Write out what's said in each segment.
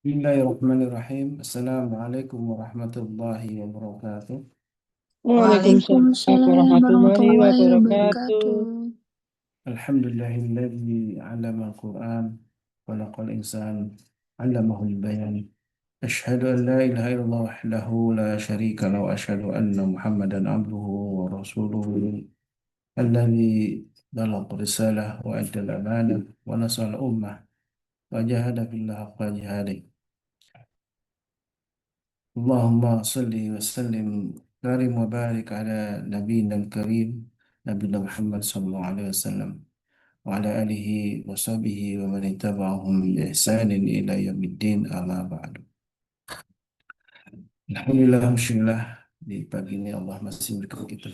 Bismillahirrahmanirrahim. Assalamualaikum warahmatullahi wabarakatuh. Waalaikumsalam Waalaikumsalam warahmatullahi warahmatullahi wabarakatuh. wabarakatuh. Alhamdulillahilladzi 'allama al-Qur'an khalaqal insan 'allamahul bayan. Asyhadu an la ilaha illallah wahdahu la syarika lahu wa asyhadu anna Muhammadan abduhu wa rasuluhu alladzi balagha risalah wa adda al-amanah wa nasal ummah wa jahada fillah haqqa jihadih. Allahumma salli wa sallim karim wa barik ala nabiyyina al-karim Nabi Muhammad sallallahu alaihi wasallam wa ala alihi wa sahbihi wa man ittaba'ahum bi ihsanin ila yaumiddin amma ba'du. Alhamdulillah, alhamdulillah, di pagi ini Allah masih berikan kita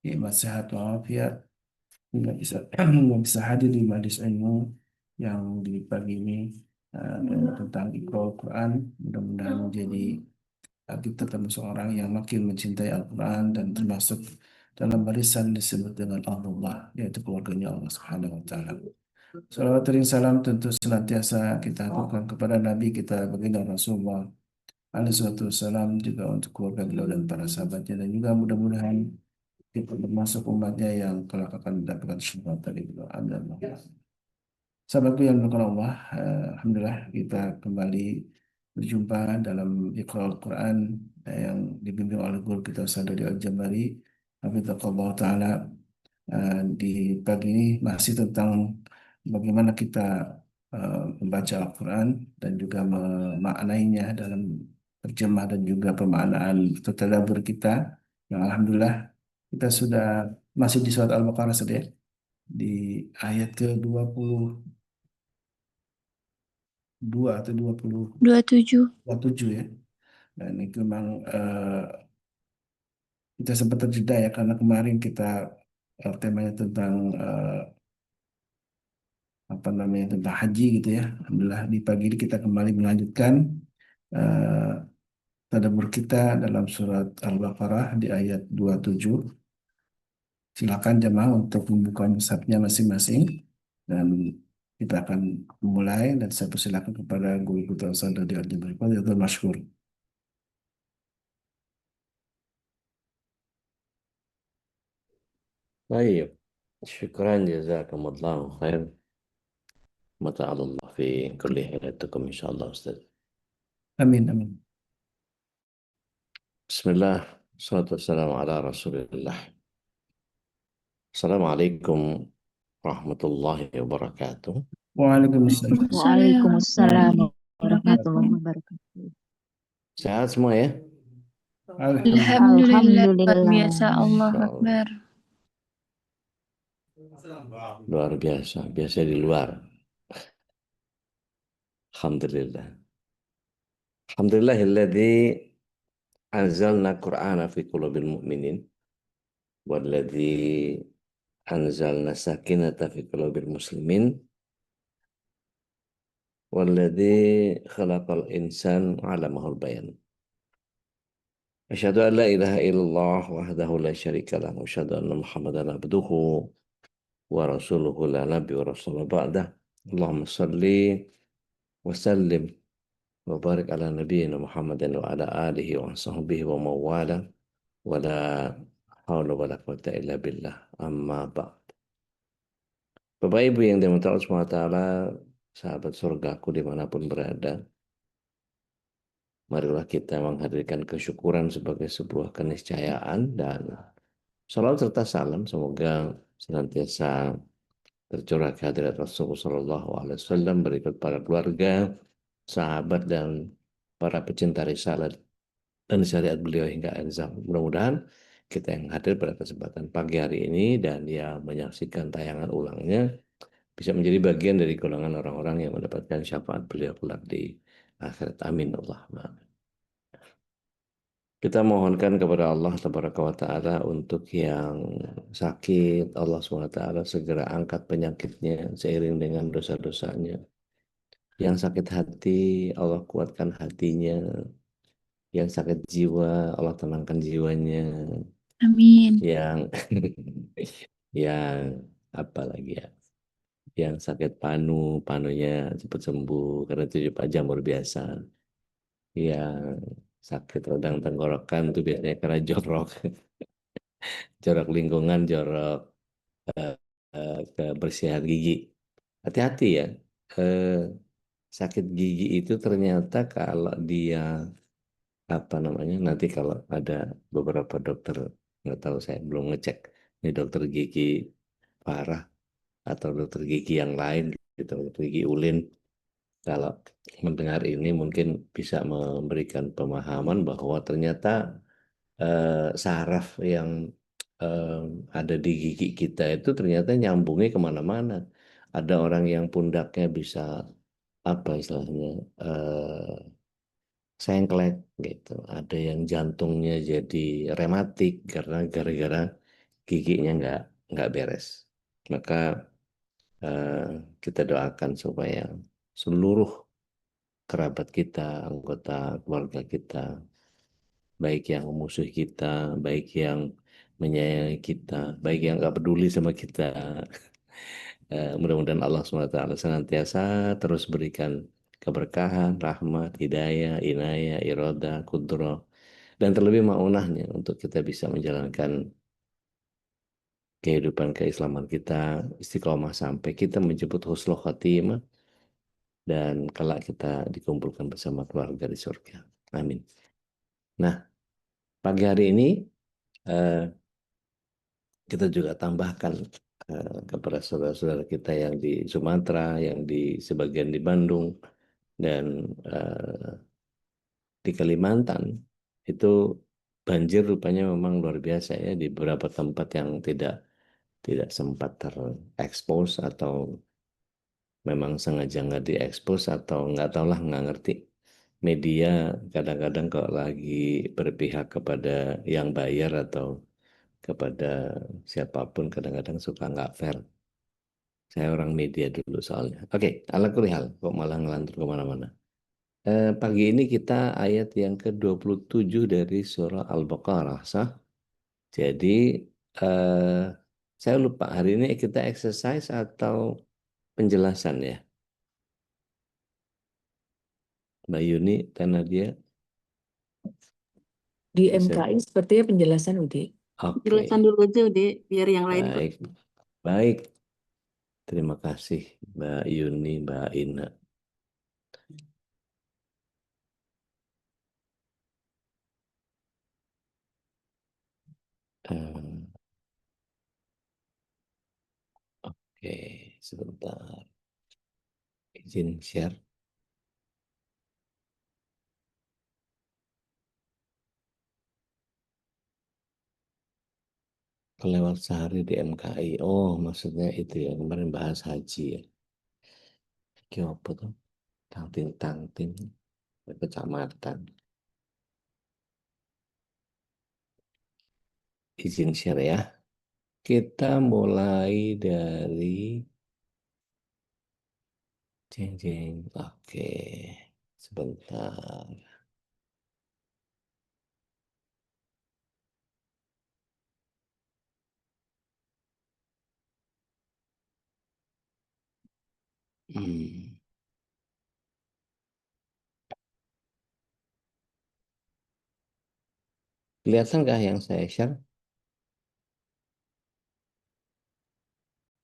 nikmat sehat walafiat hingga bisa hingga bisa hadir di majelis ilmu yang di pagi ini tentang Iqra Al-Quran. Mudah-mudahan menjadi kita termasuk orang yang makin mencintai Al-Quran dan termasuk dalam barisan disebut dengan Allah, yaitu keluarganya Allah Subhanahu wa Ta'ala. Salawat dan salam tentu senantiasa kita aturkan kepada Nabi kita baginda Rasulullah alaihi salatu wassalam, juga untuk keluarga beliau dan para sahabatnya, dan juga mudah-mudahan kita termasuk umatnya yang kelak akan mendapatkan syafaat dari beliau. Amin. Sahabatku yang dimuliakan Allah, Alhamdulillah kita kembali berjumpa dalam Iqra Al-Quran yang dibimbing oleh guru kita Ustaz Dodi Al-Jabari Hafizahullah Ta'ala. Di pagi ini masih tentang bagaimana kita membaca Al-Quran dan juga memaknainya dalam terjemah dan juga pemaknaan atau tadabbur kita, yang Alhamdulillah kita sudah masih di surat Al-Baqarah saja, di ayat ke-22 atau 27. 27 ya. Dan itu memang kita sempat terjeda ya, karena kemarin kita temanya tentang apa namanya, tentang haji gitu ya. Alhamdulillah di pagi ini kita kembali melanjutkan eh, tadabbur kita dalam surat Al-Baqarah di ayat 27. Silakan jemaah untuk membuka mushafnya masing-masing dan kita akan mulai, dan saya persilakan kepada guru kita Ustaz Dodi Al-Jabari. Fadhil Mashkur. طيب، شكرا جزاكم الله خير. متعال الله في كل حياتكم إن شاء الله أستاذ. Amin, amin. بسم الله والصلاة والسلام على رسول الله. السلام عليكم ورحمة الله وبركاته. Waalaikumsalam. Waalaikumsalam Waalaikumsalam warahmatullahi wabarakatuh. wabarakatuh. Sehat semua ya? Alhamdulillah. Alhamdulillah, luar Alhamdulillah. biasa. Allah Insya Allah. Akbar. Luar biasa. Biasa di luar. Alhamdulillah. Alhamdulillahilladzi anzalna Qur'ana fi qulubil mu'minin walladzi anzalna sakinata fi qulubil muslimin walladzi khalaqal insan 'allamahul bayan. Asyhadu an la ilaha illallah wahdahu la syarika lah wa asyhadu anna Muhammadan abduhu wa rasuluhu la nabi wa rasulullah ba'dah. Allahumma salli wa sallim wa barik ala nabiyyina Muhammadin wa ala alihi wa sahbihi wa mawala wa la haula wa la quwwata illa billah, amma ba'd. Bapak Ibu yang dirahmati Allah Subhanahu wa taala, sahabat surgaku dimanapun berada, marilah kita menghadirkan kesyukuran sebagai sebuah keniscayaan, dan salawat serta salam semoga senantiasa tercurah ke hadirat Rasulullah Shallallahu Alaihi Wasallam, berikut para keluarga, sahabat, dan para pecinta risalah dan syariat beliau hingga enzam. Mudah-mudahan kita yang hadir pada kesempatan pagi hari ini dan yang menyaksikan tayangan ulangnya bisa menjadi bagian dari golongan orang-orang yang mendapatkan syafaat beliau kelak di akhirat. Amin Allahumma. Kita mohonkan kepada Allah Tabaraka wa Ta'ala untuk yang sakit, Allah SWT segera angkat penyakitnya seiring dengan dosa-dosanya. Yang sakit hati, Allah kuatkan hatinya. Yang sakit jiwa, Allah tenangkan jiwanya. Amin. Yang yang apa lagi ya? yang sakit panunya cepat sembuh karena 7 jamur biasa. Yang sakit radang tenggorokan itu biasanya karena jorok, jorok lingkungan, jorok eh, kebersihan gigi. Hati-hati ya, eh, sakit gigi itu ternyata kalau dia apa namanya nanti kalau ada beberapa dokter, nggak tahu saya belum ngecek ini dokter gigi parah atau dokter gigi yang lain gitu, dokter gigi ulin, kalau mendengar ini mungkin bisa memberikan pemahaman bahwa ternyata saraf yang eh, ada di gigi kita itu ternyata nyambungnya kemana-mana. Ada orang yang pundaknya bisa apa istilahnya sengklek gitu. Ada yang jantungnya jadi rematik karena gara-gara giginya nggak beres. Maka eh, kita doakan supaya seluruh kerabat kita, anggota keluarga kita, baik yang memusuhi kita, baik yang menyayangi kita, baik yang nggak peduli sama kita. Mudah-mudahan Allah SWT senantiasa terus berikan keberkahan, rahmat, hidayah, inayah, irodah, kudroh, dan terlebih maunahnya untuk kita bisa menjalankan kehidupan keislaman kita istiqomah sampai kita menjemput husnul khotimah dan kelak kita dikumpulkan bersama keluarga di surga. Amin. Nah, pagi hari ini eh, kita juga tambahkan kepada saudara-saudara kita yang di Sumatera, yang di sebagian di Bandung, dan di Kalimantan itu banjir rupanya memang luar biasa ya di beberapa tempat yang tidak tidak sempat terekspos atau memang sengaja nggak diekspos atau nggak tahu lah nggak ngerti media kadang-kadang kalau lagi berpihak kepada yang bayar atau kepada siapapun kadang-kadang suka nggak fair. Saya orang media dulu soalnya. Oke, ala kulihal kok malah ngelantur kemana-mana. Pagi ini kita ayat yang ke-27 dari surah Al-Baqarah, sah? Jadi, eh, saya lupa hari ini kita exercise atau penjelasan ya, Mbak Yuni dan Nadia Di bisa. MKI sepertinya penjelasan Udi. Oke, Jelasan dulu aja deh, biar yang lain ikut. baik, baik. Terima kasih Mbak Yuni, Mbak Ina. Eh, Oke, sebentar. Izin share. Kelewat sehari di MKI. Oh, maksudnya itu ya, kemarin bahas haji ya. Ki apa tuh? Tangting-tangting, kecamatan. Izin share ya. Kita mulai dari jeng jeng. Oke, sebentar. Hmm. Kelihatan nggak yang saya share?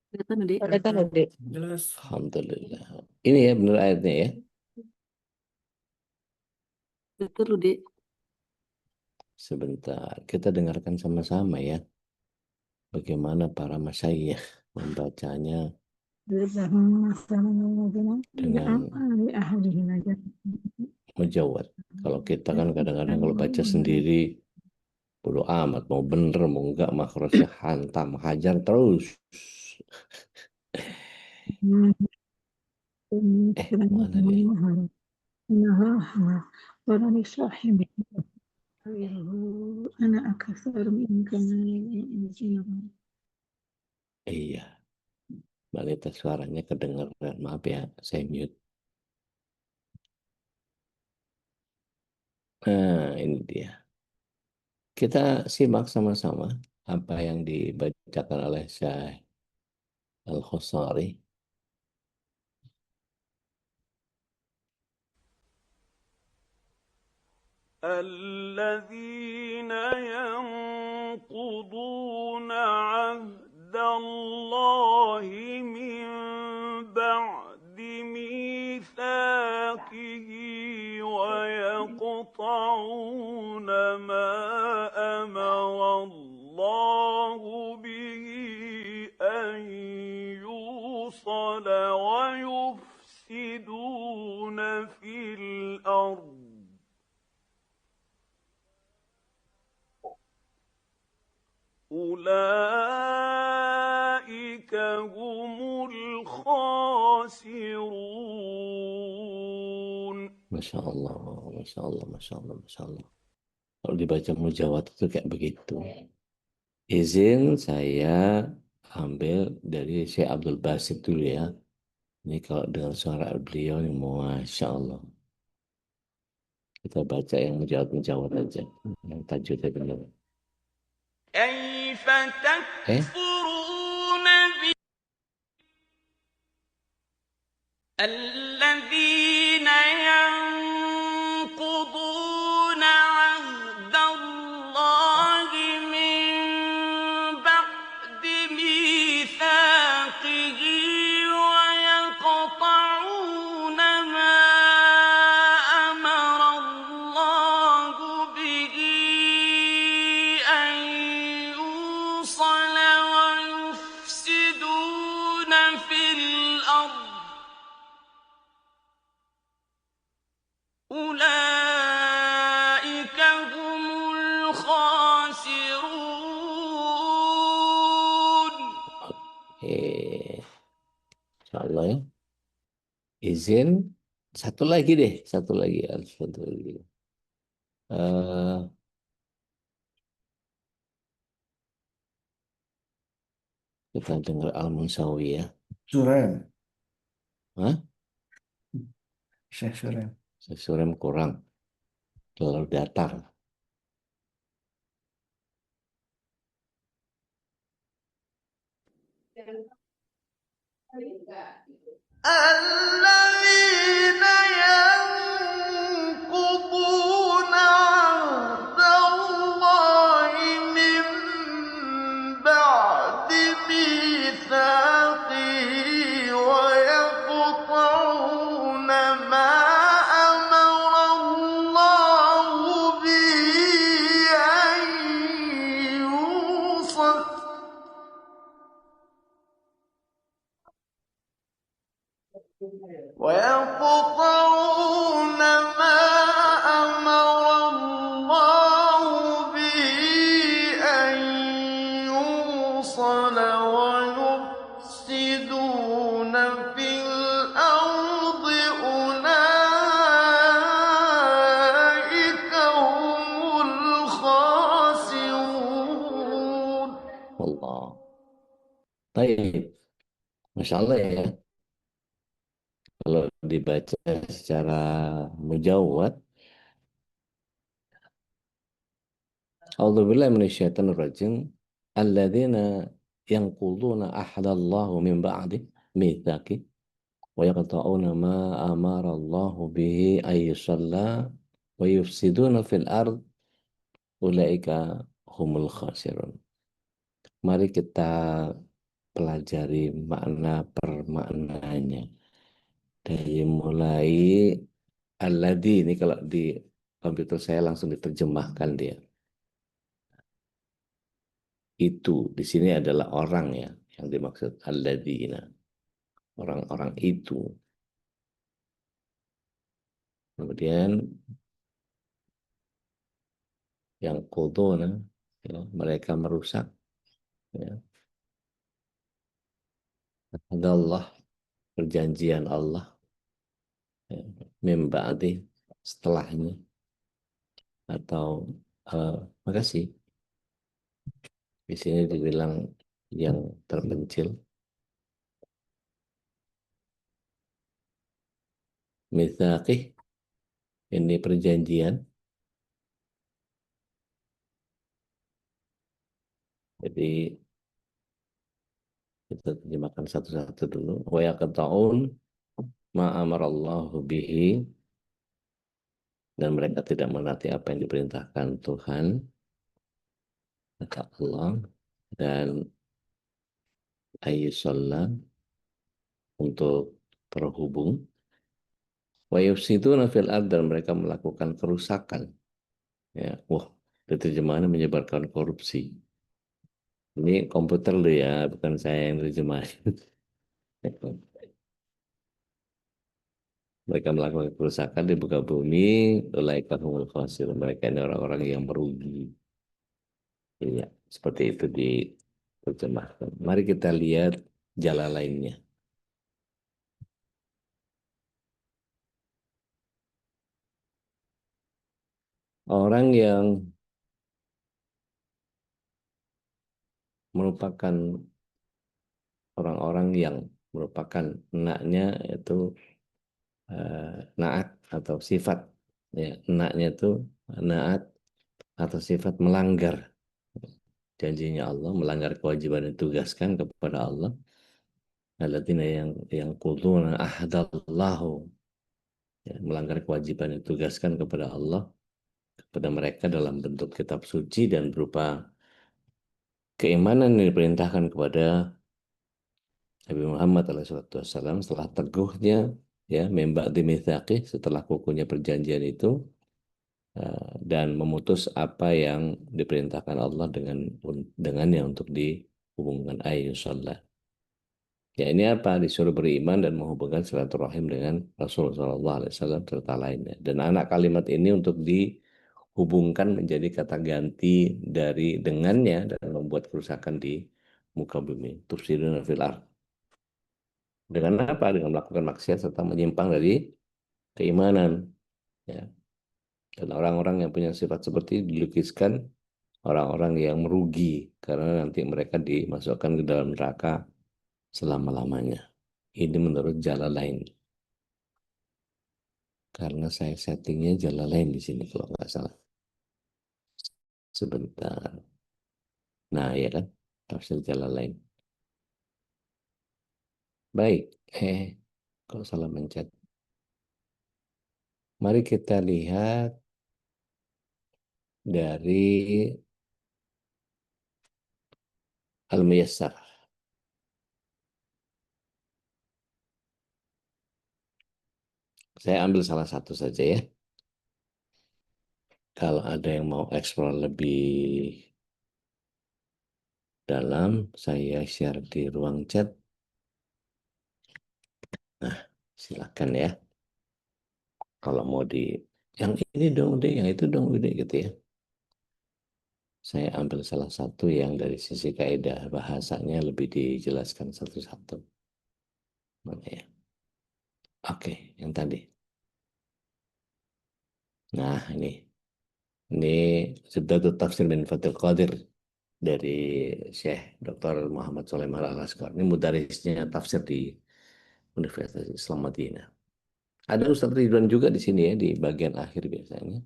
Kelihatan deh. Kelihatan Udi. Jelas. Alhamdulillah. Ini ya benar ayatnya ya. Betul, Dek. Sebentar, kita dengarkan sama-sama ya. Bagaimana para masyayikh membacanya dengan mujawad. Kalau kita kan kadang-kadang kalau baca sendiri, bodo amat, mau bener, mau enggak, makrosnya hantam, hajar terus. Mana dia? Iya, balita suaranya kedengaran. Maaf ya, saya mute. Nah, ini dia. Kita simak sama-sama apa yang dibacakan oleh Syekh Al-Khosari. الذين ينقضون عهد الله من بعد ميثاقه ويقطعون ما أمر الله به أن يوصل ويفسدون في الأرض أولئك هم الخاسرون. Masya Allah, Masya Allah, Masya Allah, Masya Allah. Kalau dibaca mujawad itu kayak begitu. Izin saya ambil dari Syekh Abdul Basit dulu ya. Ini kalau dengan suara beliau ini Masya Allah. Kita baca yang mujawad aja. Yang tajwidnya benar. كيف تكفرون الذين ينقضون عهد الله من بعد ميثاقه ويقطعون ما أمر الله به أن يوصل ويفسدون في الأرض أولئك هم الخاسرون. Insya Allah ya. Izin satu lagi deh, satu lagi. Kita dengar Al-Munsawi ya. Surem, Hah? Syekh Surem. Surem kurang, terlalu datar. الذين ينقضون عهد الله من بعد ميثاقه ويقطعون ما أمر الله به أن يوصل ويقطعون ما أمر الله به أن يوصل ويفسدون في الأرض أولئك هم الخاسرون. Allah. Baik. Masya Allah ya. Kalau dibaca secara mujawad, A'udzubillahi minasyaitonir rajim. Alladzina yanquduna ahdallahi min ba'di mitsaqi wa yaqta'una ma amara Allahu bihi ay yusalla wa yufsiduna fil ard ulaika humul khasirun. Mari kita pelajari makna per maknanya. Dari mulai alladzi, ini kalau di komputer saya langsung diterjemahkan dia. Itu di sini adalah orang ya yang dimaksud alladzina. Orang-orang itu. Kemudian yang quduna, ya, mereka merusak ya. Ada Allah, perjanjian Allah ya, min ba'di, setelahnya, atau makasih. Di sini dibilang yang terpencil. Mitsaqih, ini perjanjian. Jadi kita terjemahkan satu-satu dulu. Wa yaqta'un ma amarallahu bihi dan mereka tidak menaati apa yang diperintahkan Tuhan, kata Allah, dan ayyusallam untuk terhubung, wa yufsiduna fil ard, dan mereka melakukan kerusakan. Ya, wah, terjemahannya menyebarkan korupsi. Ini komputer lu ya, bukan saya yang terjemahin. Mereka melakukan kerusakan di muka bumi, ulaika humul khasirun. Mereka ini orang-orang yang merugi. Iya, seperti itu diterjemahkan. Mari kita lihat jalan lainnya. Orang yang merupakan orang-orang yang merupakan enaknya itu naat atau sifat, ya, enaknya itu naat atau sifat melanggar janjinya Allah, melanggar kewajiban yang ditugaskan kepada Allah. Alladzina yang quduna ahdallahu, ya, melanggar kewajiban yang ditugaskan kepada Allah kepada mereka dalam bentuk kitab suci dan berupa keimanan yang diperintahkan kepada Nabi Muhammad SAW setelah teguhnya, ya, memba'di mitsaqih, setelah kukuhnya perjanjian itu, dan memutus apa yang diperintahkan Allah dengannya untuk dihubungkan ayyusallah. Ya, ini apa? Disuruh beriman dan menghubungkan silaturahim dengan Rasulullah SAW serta lainnya. Dan anak kalimat ini untuk dihubungkan menjadi kata ganti dari dengannya dan membuat kerusakan di muka bumi. Tufsiduna fil ard. Dengan apa? Dengan melakukan maksiat serta menyimpang dari keimanan. Ya. Dan orang-orang yang punya sifat seperti dilukiskan orang-orang yang merugi karena nanti mereka dimasukkan ke dalam neraka selama-lamanya. Ini menurut jalan lain. Karena saya settingnya jalan lain di sini kalau nggak salah. Sebentar. Nah, ya kan? Tafsir jalan lain. Baik. Kalau salah mencet. Mari kita lihat dari Al-Muyassar. Saya ambil salah satu saja ya. Kalau ada yang mau eksplor lebih dalam, saya share di ruang chat. Nah, silakan ya. Kalau mau yang ini dong deh, yang itu dong deh gitu ya. Saya ambil salah satu yang dari sisi kaidah bahasanya lebih dijelaskan satu-satu. Mana ya? Oke, yang tadi. Nah, ini Zubdatul Tafsir min Fathul Qadir dari Syekh Dr. Muhammad Sulaiman Al-Asqar. Ini mudarisnya tafsir di Universitas Islam Madinah. Ada Ustaz Ridwan juga di sini ya, di bagian akhir biasanya.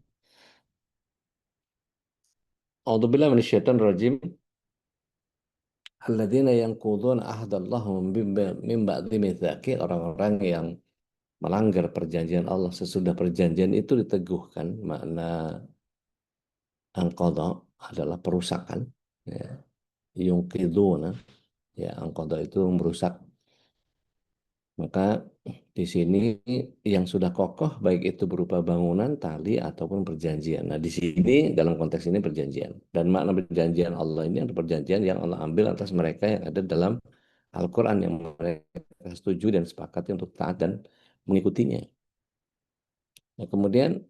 A'udzubillahi minasyaitonir rajim. Alladzina yanquduna ahdallahu min ba'di mitsaqi, orang-orang yang melanggar perjanjian Allah sesudah perjanjian itu diteguhkan. Makna anqadha adalah perusakan, ya. Yunqiduna, ya, anqadha itu merusak. Maka di sini yang sudah kokoh baik itu berupa bangunan, tali ataupun perjanjian. Nah, di sini dalam konteks ini perjanjian. Dan makna perjanjian Allah ini adalah perjanjian yang Allah ambil atas mereka yang ada dalam Al-Quran yang mereka setuju dan sepakati untuk taat dan mengikutinya. Nah, kemudian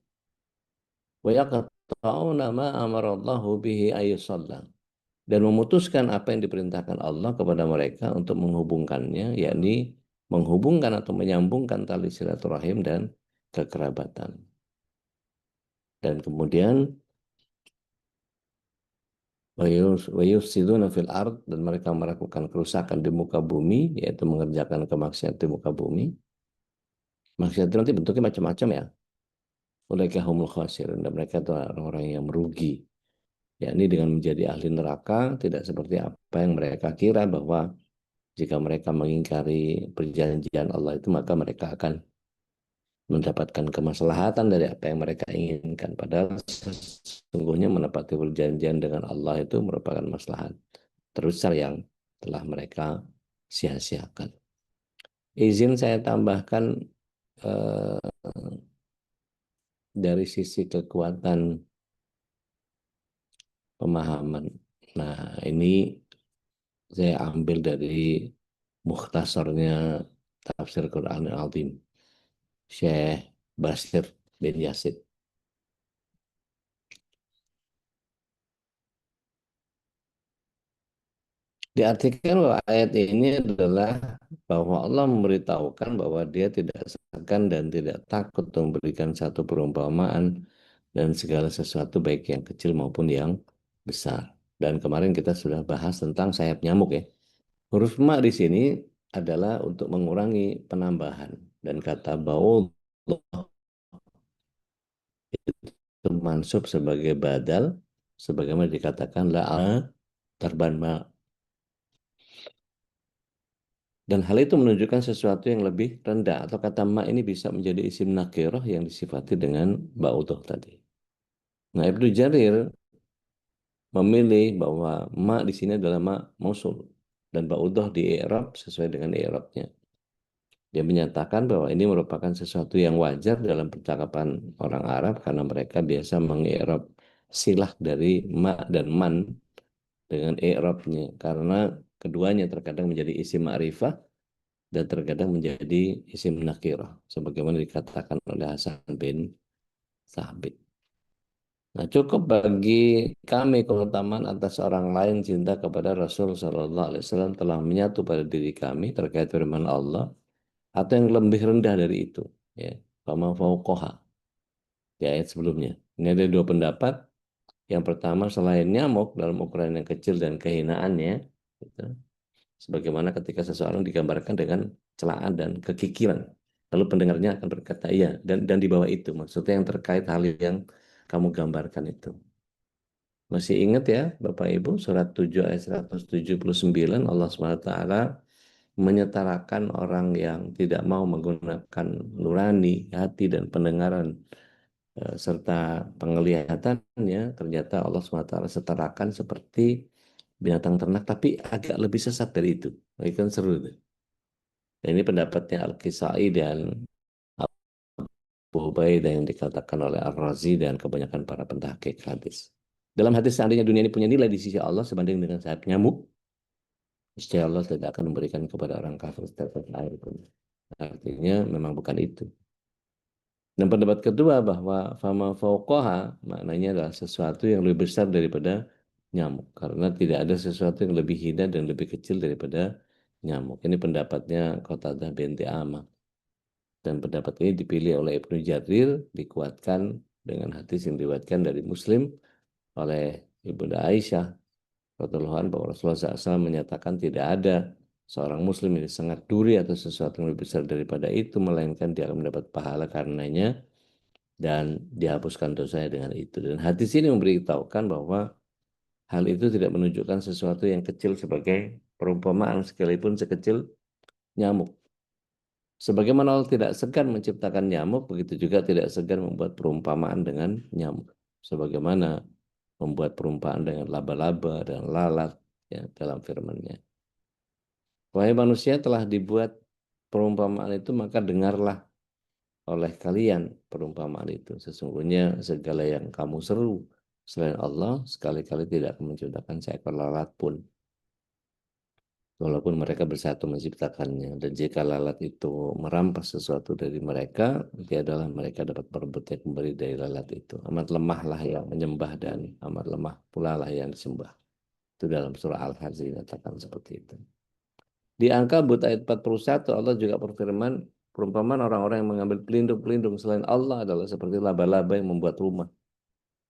وَيَقْطَعُونَ مَا أَمَرَ اللَّهُ بِهِ أَيُّصَلَّى, dan memutuskan apa yang diperintahkan Allah kepada mereka untuk menghubungkannya, yakni menghubungkan atau menyambungkan tali silaturahim dan kekerabatan. Dan kemudian وَيُفْسِدُونَ فِي الْأَرْضِ, dan mereka melakukan kerusakan di muka bumi, yaitu mengerjakan kemaksiatan di muka bumi. Maksiat itu nanti bentuknya macam-macam ya. Ulaika humul khasirun, dan mereka itu orang-orang yang merugi. Yakni dengan menjadi ahli neraka, tidak seperti apa yang mereka kira bahwa jika mereka mengingkari perjanjian Allah itu maka mereka akan mendapatkan kemaslahatan dari apa yang mereka inginkan. Padahal sesungguhnya menepati perjanjian dengan Allah itu merupakan maslahat terbesar yang telah mereka sia-siakan. Izin saya tambahkan dari sisi kekuatan pemahaman. Nah, ini saya ambil dari mukhtasarnya Tafsir Quran Al-Azim Syekh Basir bin Yazid. Diartikan bahwa ayat ini adalah bahwa Allah memberitahukan bahwa dia tidak segan dan tidak takut memberikan satu perumpamaan dan segala sesuatu baik yang kecil maupun yang besar. Dan kemarin kita sudah bahas tentang sayap nyamuk ya. Huruf ma di sini adalah untuk mengurangi penambahan, dan kata baul itu mansub sebagai badal sebagaimana dikatakan la tarban ma. Dan hal itu menunjukkan sesuatu yang lebih rendah, atau kata ma ini bisa menjadi isim nakirah yang disifati dengan ba'udoh tadi. Nah, Ibnu Jarir memilih bahwa ma di sini adalah ma mausul dan ba'udoh di i'rab sesuai dengan i'rabnya. Dia menyatakan bahwa ini merupakan sesuatu yang wajar dalam percakapan orang Arab karena mereka biasa meng'irab silah dari ma dan man dengan i'rabnya, karena keduanya terkadang menjadi isim ma'rifah dan terkadang menjadi isim nakirah sebagaimana dikatakan oleh Hasan bin Thabit. Nah, cukup bagi kami keutamaan atas orang lain cinta kepada Rasul Sallallahu Alaihi Wasallam telah menyatu pada diri kami terkait firman Allah, atau yang lebih rendah dari itu, ya, fama fauqaha di ayat sebelumnya. Ini ada dua pendapat. Yang pertama, selain nyamuk dalam ukuran yang kecil dan kehinaannya, gitu, sebagaimana ketika seseorang digambarkan dengan celaan dan kekikiran, lalu pendengarnya akan berkata iya, dan di bawah itu maksudnya yang terkait hal yang kamu gambarkan itu. Masih ingat ya Bapak Ibu, surat 7 ayat 179, Allah SWT menyetarakan orang yang tidak mau menggunakan nurani, hati dan pendengaran serta penglihatannya, ternyata Allah SWT setarakan seperti binatang ternak, tapi agak lebih sesat dari itu. Ini kan seru itu. Dan ini pendapatnya Al-Kisai dan Abu Ubaidah yang dikatakan oleh Ar-Razi dan kebanyakan para pentahqiq hadis. Dalam hadis, seandainya dunia ini punya nilai di sisi Allah sebanding dengan sayap nyamuk, niscaya Allah tidak akan memberikan kepada orang kafir setetes air pun. Artinya memang bukan itu. Dan pendapat kedua bahwa fama fauqaha maknanya adalah sesuatu yang lebih besar daripada nyamuk, karena tidak ada sesuatu yang lebih hina dan lebih kecil daripada nyamuk. Ini pendapatnya Qatadah binti Amah. Dan pendapat ini dipilih oleh Ibnu Jarir, dikuatkan dengan hadis yang diriwayatkan dari Muslim oleh Ibunda Aisyah radhiyallahu anha bahwa Rasulullah SAW menyatakan tidak ada seorang muslim yang sangat duri atau sesuatu yang lebih besar daripada itu, melainkan dia akan mendapat pahala karenanya dan dihapuskan dosanya dengan itu. Dan hadis ini memberitahukan bahwa hal itu tidak menunjukkan sesuatu yang kecil sebagai perumpamaan sekalipun sekecil nyamuk. Sebagaimana Allah tidak segan menciptakan nyamuk, begitu juga tidak segan membuat perumpamaan dengan nyamuk. Sebagaimana membuat perumpamaan dengan laba-laba dan lalat ya, dalam firman-Nya. Wahai manusia, telah dibuat perumpamaan itu, maka dengarlah oleh kalian perumpamaan itu. Sesungguhnya segala yang kamu seru selain Allah sekali-kali tidak akan menciptakan seekor lalat pun, walaupun mereka bersatu menciptakannya. Dan jika lalat itu merampas sesuatu dari mereka, tiadalah mereka dapat merebutnya kembali dari lalat itu. Amat lemahlah yang menyembah dan amat lemah pula lah yang disembah. Itu dalam surah Al-Hajj dikatakan seperti itu. Di Ankabut ayat 41 Allah juga berfirman, perumpamaan orang-orang yang mengambil pelindung-pelindung selain Allah adalah seperti laba-laba yang membuat rumah.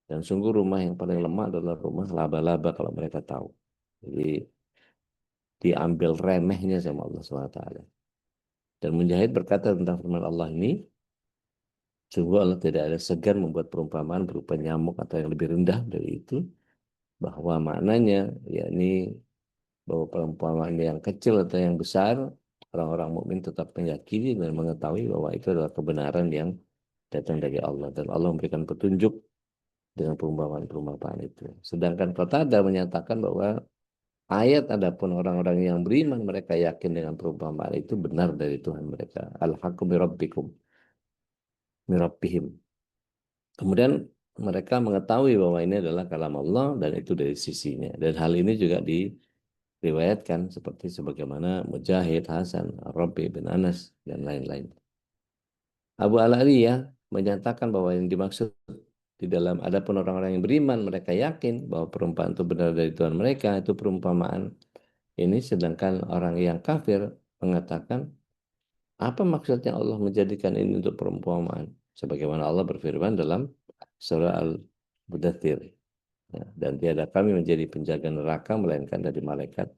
Dan sungguh rumah yang paling lemah adalah rumah laba-laba kalau mereka tahu. Jadi diambil remehnya sama Allah SWT. Dan Mujahid berkata tentang firman Allah ini, sungguh Allah tidak ada segan membuat perumpamaan berupa nyamuk atau yang lebih rendah dari itu, bahwa maknanya yakni bahwa perumpamaan yang kecil atau yang besar orang-orang mukmin tetap meyakini dan mengetahui bahwa itu adalah kebenaran yang datang dari Allah dan Allah memberikan petunjuk dengan perumpamaan-perumpamaan itu. Sedangkan Qatadah menyatakan bahwa ayat adapun orang-orang yang beriman mereka yakin dengan perumpamaan itu benar dari Tuhan mereka. Al-haqqu mirabbihim. Kemudian mereka mengetahui bahwa ini adalah kalam Allah dan itu dari sisinya. Dan hal ini juga diriwayatkan seperti sebagaimana Mujahid, Hasan, Rabi bin Anas dan lain-lain. Abu Al-Aliyah menyatakan bahwa yang dimaksud di dalam adapun orang-orang yang beriman mereka yakin bahwa perumpamaan itu benar dari Tuhan mereka, itu perumpamaan ini, sedangkan orang yang kafir mengatakan apa maksudnya Allah menjadikan ini untuk perumpamaan, sebagaimana Allah berfirman dalam surah Al-Mudaththir, ya, dan tiada kami menjadi penjaga neraka melainkan dari malaikat,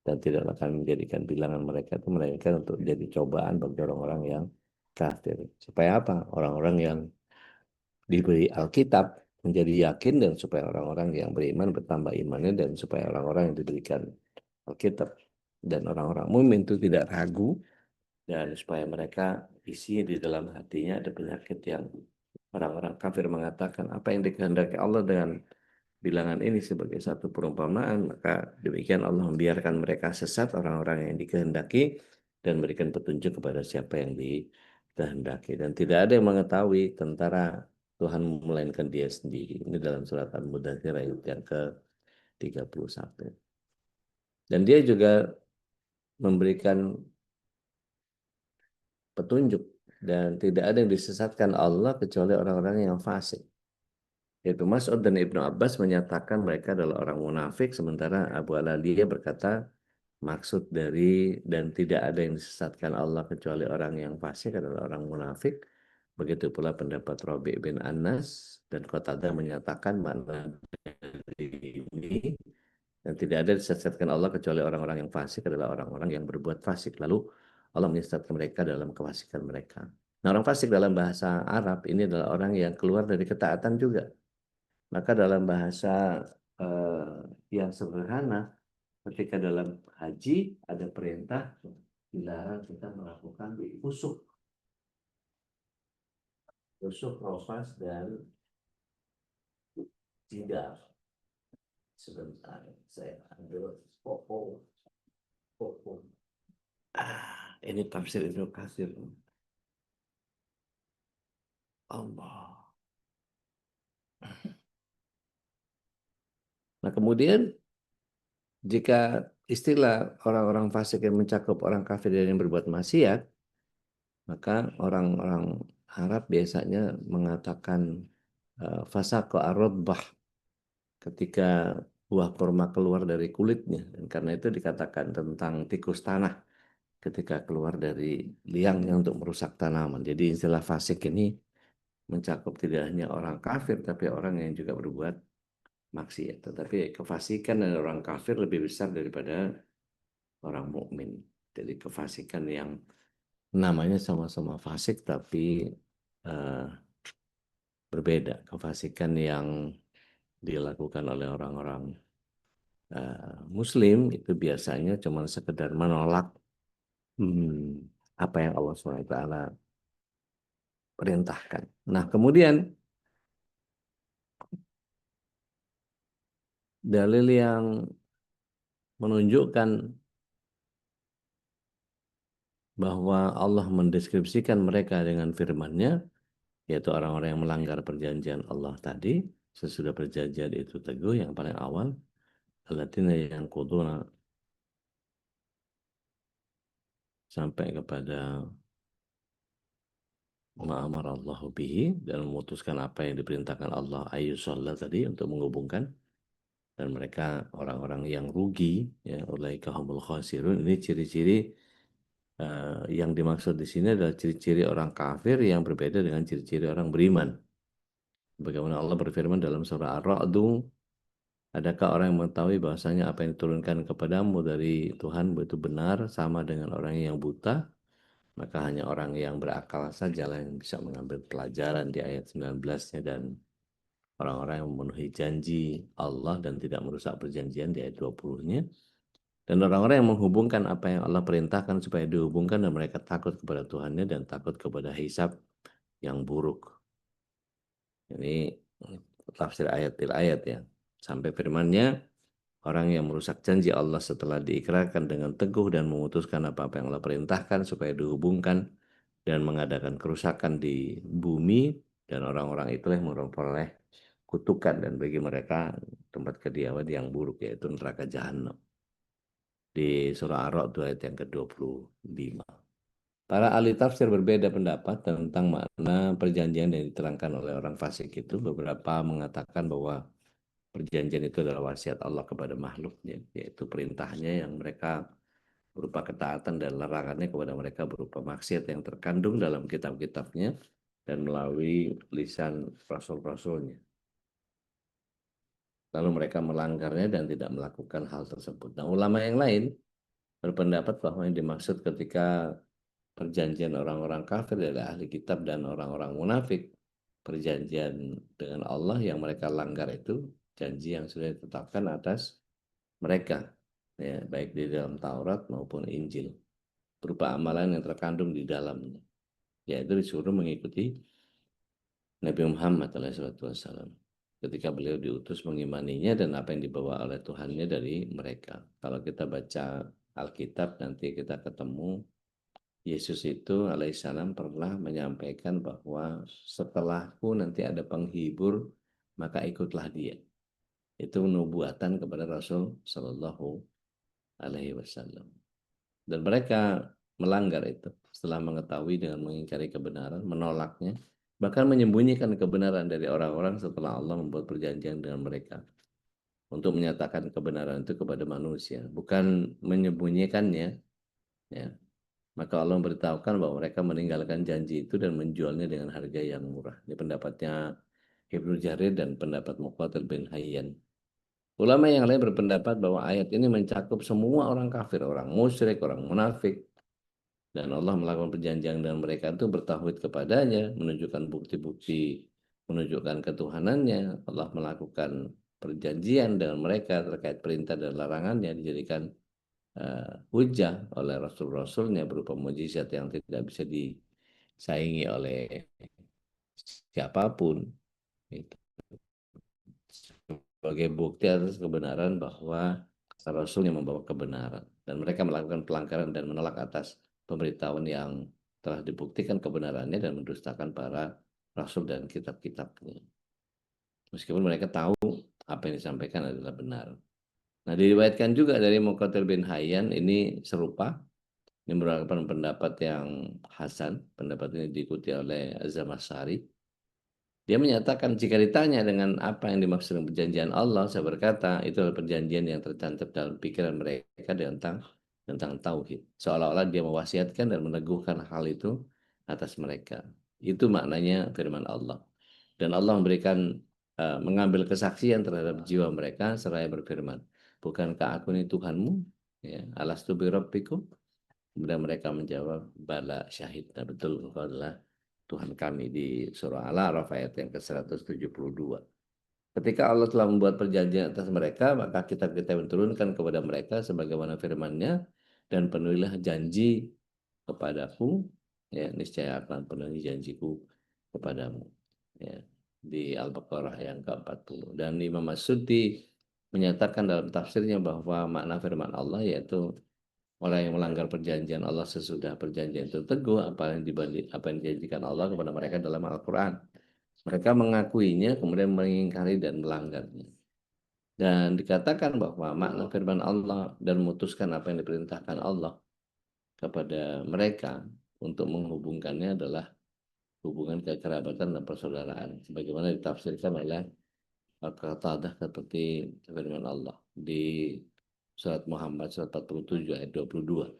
dan tidaklah kami menjadikan bilangan mereka itu melainkan untuk jadi cobaan bagi orang-orang yang kafir. Supaya apa? Orang-orang yang diberi Alkitab menjadi yakin, dan supaya orang-orang yang beriman bertambah imannya, dan supaya orang-orang yang diberikan Alkitab dan orang-orang mukmin itu tidak ragu, dan supaya mereka isi di dalam hatinya ada penyakit yang orang-orang kafir mengatakan apa yang dikehendaki Allah dengan bilangan ini sebagai satu perumpamaan, maka demikian Allah membiarkan mereka sesat orang-orang yang dikehendaki dan memberikan petunjuk kepada siapa yang dikehendaki, dan tidak ada yang mengetahui tentara Tuhan melainkan dia sendiri. Ini dalam surat Al-Mudaththir ayat yang ke-31. Dan dia juga memberikan petunjuk dan tidak ada yang disesatkan Allah kecuali orang-orang yang fasik. Yaitu Mas'ud dan Ibnu Abbas menyatakan mereka adalah orang munafik, sementara Abu Al-Aliyah berkata maksud dari dan tidak ada yang disesatkan Allah kecuali orang yang fasik adalah orang munafik. Begitu pula pendapat Rabi bin Anas, dan Qatadah menyatakan mana dari ini, dan tidak ada disesatkan Allah kecuali orang-orang yang fasik adalah orang-orang yang berbuat fasik. Lalu Allah menyesatkan mereka dalam kefasikan mereka. Nah, orang fasik dalam bahasa Arab ini adalah orang yang keluar dari ketaatan juga. Maka dalam bahasa yang sederhana, ketika dalam haji ada perintah dilarang kita melakukan usuk, rofas dan jidar. Sebentar, saya ambil popo. Ini tafsir Ibnu Katsir. Allah. Nah, kemudian jika istilah orang-orang fasik yang mencakup orang kafir dan yang berbuat maksiat, maka orang-orang Arab biasanya mengatakan fasaqo ar-radbah, ketika buah kurma keluar dari kulitnya, dan karena itu dikatakan tentang tikus tanah ketika keluar dari liangnya untuk merusak tanaman. Jadi istilah fasik ini mencakup tidak hanya orang kafir tapi orang yang juga berbuat maksiat. Tetapi kefasikan dari orang kafir lebih besar daripada orang mukmin. Jadi kefasikan yang namanya sama-sama fasik tapi berbeda. Kefasikan yang dilakukan oleh orang-orang Muslim itu biasanya cuma sekedar menolak apa yang Allah SWT perintahkan. Nah, kemudian dalil yang menunjukkan bahwa Allah mendeskripsikan mereka dengan firman-Nya, yaitu orang-orang yang melanggar perjanjian Allah tadi, sesudah perjanjian itu teguh, yang paling awal, alladzina yanquduna, sampai kepada ma'amarallahu bihi, dan memutuskan apa yang diperintahkan Allah ayyusallah tadi untuk menghubungkan, dan mereka orang-orang yang rugi, ya, ulaika humul khasirun. Ini ciri-ciri yang dimaksud di sini adalah ciri-ciri orang kafir yang berbeda dengan ciri-ciri orang beriman. Bagaimana Allah berfirman dalam surah Ar-Ra'd, adakah orang yang mengetahui bahwasanya apa yang diturunkan kepadamu dari Tuhan itu benar sama dengan orang yang buta? Maka hanya orang yang berakal saja yang bisa mengambil pelajaran di ayat 19-nya, dan orang-orang yang memenuhi janji Allah dan tidak merusak perjanjian di ayat 20-nya. Dan orang-orang yang menghubungkan apa yang Allah perintahkan supaya dihubungkan dan mereka takut kepada Tuhannya dan takut kepada hisab yang buruk. Ini tafsir ayat ya. Sampai firman-Nya, orang yang merusak janji Allah setelah diikrarkan dengan teguh dan memutuskan apa-apa yang Allah perintahkan supaya dihubungkan dan mengadakan kerusakan di bumi, dan orang-orang itulah yang memperoleh kutukan dan bagi mereka tempat kediaman yang buruk, yaitu neraka jahanam. Di surah Ar-Ra'd ayat yang ke-25. Para ahli tafsir berbeda pendapat tentang makna perjanjian yang diterangkan oleh orang fasik itu. Beberapa mengatakan bahwa perjanjian itu adalah wasiat Allah kepada makhluknya, yaitu perintahnya yang mereka berupa ketaatan dan larangannya kepada mereka berupa maksiat yang terkandung dalam kitab-kitabnya dan melalui lisan rasul-rasulnya. Lalu mereka melanggarnya dan tidak melakukan hal tersebut. Nah, ulama yang lain berpendapat bahwa yang dimaksud ketika perjanjian orang-orang kafir adalah ahli kitab dan orang-orang munafik. Perjanjian dengan Allah yang mereka langgar itu janji yang sudah ditetapkan atas mereka, ya, baik di dalam Taurat maupun Injil, berupa amalan yang terkandung di dalamnya, yaitu disuruh mengikuti Nabi Muhammad SAW ketika beliau diutus mengimaninya dan apa yang dibawa oleh Tuhannya dari mereka. Kalau kita baca Alkitab nanti kita ketemu Yesus itu alaihissalam pernah menyampaikan bahwa setelahku nanti ada penghibur, maka ikutlah dia. Itu nubuatan kepada Rasul Shallallahu Alaihi Wasallam. Dan mereka melanggar itu setelah mengetahui dengan mengingkari kebenaran, menolaknya, bahkan menyembunyikan kebenaran dari orang-orang setelah Allah membuat perjanjian dengan mereka untuk menyatakan kebenaran itu kepada manusia, bukan menyembunyikannya, ya. Maka Allah memberitahukan bahwa mereka meninggalkan janji itu dan menjualnya dengan harga yang murah. Ini pendapatnya Ibnu Jarir dan pendapat Muqatil bin Hayyan. Ulama yang lain berpendapat bahwa ayat ini mencakup semua orang kafir, orang musyrik, orang munafik. Dan Allah melakukan perjanjian dengan mereka itu bertauhid kepadanya, menunjukkan bukti-bukti, menunjukkan ketuhanannya. Allah melakukan perjanjian dengan mereka terkait perintah dan larangannya, dijadikan hujah oleh Rasul-Rasulnya berupa mujizat yang tidak bisa disaingi oleh siapapun. Itu sebagai bukti atas kebenaran bahwa Rasul yang membawa kebenaran. Dan mereka melakukan pelanggaran dan menolak atas pemberitahuan yang telah dibuktikan kebenarannya dan mendustakan para Rasul dan kitab-kitabnya. Meskipun mereka tahu apa yang disampaikan adalah benar. Nah, diriwayatkan juga dari Muqatil bin Hayyan, ini serupa. Ini merupakan pendapat yang hasan. Pendapat ini diikuti oleh Az-Zamakhsyari. Dia menyatakan jika ditanya dengan apa yang dimaksud dengan perjanjian Allah, saya berkata itu adalah perjanjian yang tercantum dalam pikiran mereka tentang tauhid. Seolah-olah dia mewasiatkan dan meneguhkan hal itu atas mereka. Itu maknanya firman Allah. Dan Allah memberikan mengambil kesaksian terhadap jiwa mereka seraya berfirman, bukankah aku ini Tuhanmu? Ya, alastu bi rabbikum? Kemudian mereka menjawab, bala syahid. Nah, betul, engkau adalah Tuhan kami, di surah Al-A'raf ayat yang ke-172. Ketika Allah telah membuat perjanjian atas mereka, maka kitab-kitab yang diturunkan kepada mereka sebagaimana firman-Nya, dan penuhilah janji kepadaku, ya, niscaya akan penuhi janjiku kepadamu. Ya, di Al-Baqarah yang ke-40. Dan Imam As-Suddi menyatakan dalam tafsirnya bahwa makna firman Allah yaitu orang yang melanggar perjanjian Allah sesudah perjanjian itu teguh apa yang dijanjikan Allah kepada mereka dalam Al-Quran. Mereka mengakuinya kemudian mengingkari dan melanggarnya. Dan dikatakan bahwa makna firman Allah dan memutuskan apa yang diperintahkan Allah kepada mereka untuk menghubungkannya adalah hubungan kekerabatan dan persaudaraan. Sebagaimana ditafsirkan oleh Al-Qatadah seperti firman Allah di surat Muhammad surat 47 ayat 22.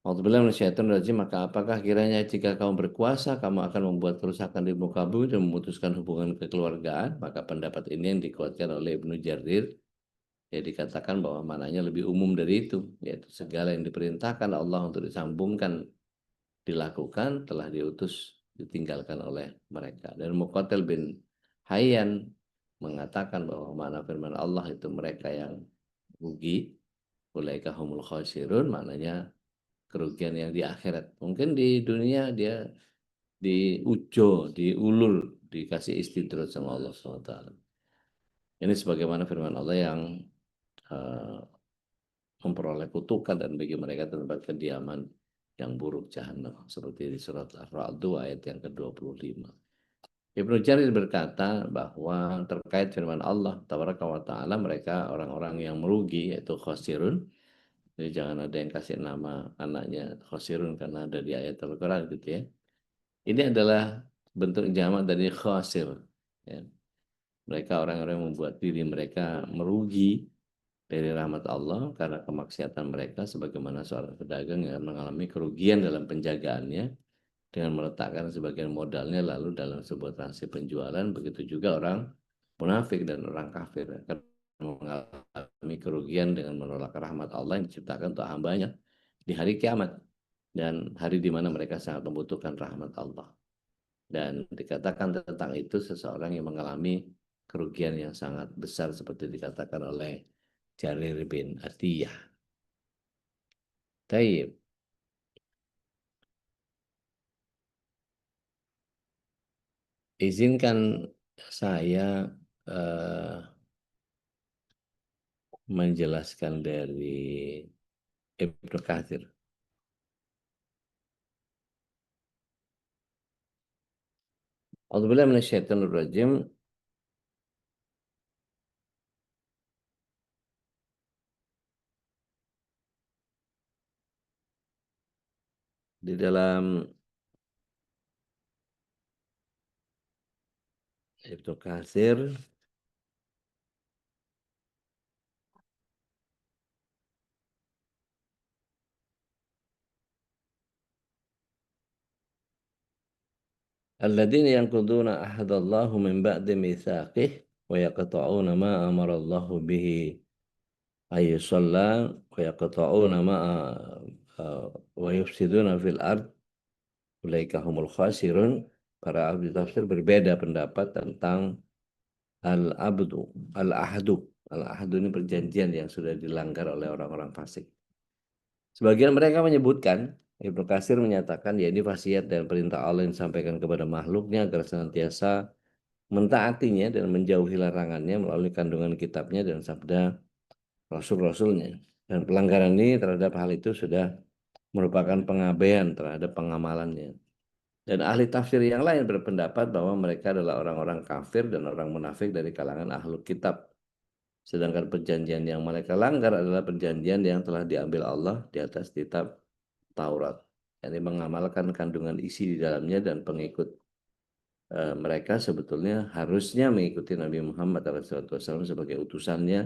A'udzubillahi minasyaitonir rajim, maka apakah kiranya jika kamu berkuasa kamu akan membuat kerusakan di muka bumi dan memutuskan hubungan kekeluargaan? Maka pendapat ini yang dikuatkan oleh Ibnu Jarir, ya, dikatakan bahwa maknanya lebih umum dari itu, yaitu segala yang diperintahkan Allah untuk disambungkan dilakukan telah ditinggalkan oleh mereka. Dan Muqatil bin Hayyan mengatakan bahwa makna firman Allah itu mereka yang rugi ulaika humul khasirun, maknanya kerugian yang di akhirat. Mungkin di dunia dia diujo, diulur, dikasih istidraj sama Allah SWT. Ini sebagaimana firman Allah yang uh, memperoleh kutukan dan bagi mereka tempat kediaman yang buruk jahanam, seperti di surat Ar-Ra'd ayat yang ke-25. Ibnu Jarir berkata bahwa terkait firman Allah tabaraka wa taala, mereka orang-orang yang merugi, yaitu khosirun. Jadi jangan ada yang kasih nama anaknya khosirun karena ada di ayat Al-Quran gitu ya. Ini adalah bentuk jamak dari khosir. Ya. Mereka orang-orang yang membuat diri mereka merugi dari rahmat Allah karena kemaksiatan mereka, sebagaimana seorang pedagang yang mengalami kerugian dalam penjagaannya dengan meletakkan sebagian modalnya lalu dalam sebuah transaksi penjualan. Begitu juga orang munafik dan orang kafir akan mengalami kerugian dengan menolak rahmat Allah yang diciptakan untuk hambanya di hari kiamat dan hari di mana mereka sangat membutuhkan rahmat Allah. Dan dikatakan tentang itu seseorang yang mengalami kerugian yang sangat besar seperti dikatakan oleh Jarir bin Atiyah. Taib. Izinkan saya menjelaskan dari Ibnu Katsir. A'udzubillahi minasyaitonir rajim. Di dalam Ibnu Katsir alladzina yanquduna ahdallahi min ba'di mitsaqih wa yaqta'una ma amarallahu bihi ayyusalla wa yaqta'una ma wa yufsiduna fil ard ulaika humul khasirun. Para ahli tafsir berbeda pendapat tentang al-abdu, al-ahdu. Al-ahdu ini perjanjian yang sudah dilanggar oleh orang-orang fasik. Sebagian mereka menyebutkan, Ibnu Katsir menyatakan, ya ini wasiat dan perintah Allah yang disampaikan kepada makhluknya agar senantiasa mentaatinya dan menjauhi larangannya melalui kandungan kitabnya dan sabda rasul-rasulnya. Dan pelanggaran ini terhadap hal itu sudah merupakan pengabaian terhadap pengamalannya. Dan ahli tafsir yang lain berpendapat bahwa mereka adalah orang-orang kafir dan orang munafik dari kalangan ahlul kitab. Sedangkan perjanjian yang mereka langgar adalah perjanjian yang telah diambil Allah di atas kitab Taurat. Ini mengamalkan kandungan isi di dalamnya, dan pengikut mereka sebetulnya harusnya mengikuti Nabi Muhammad SAW sebagai utusannya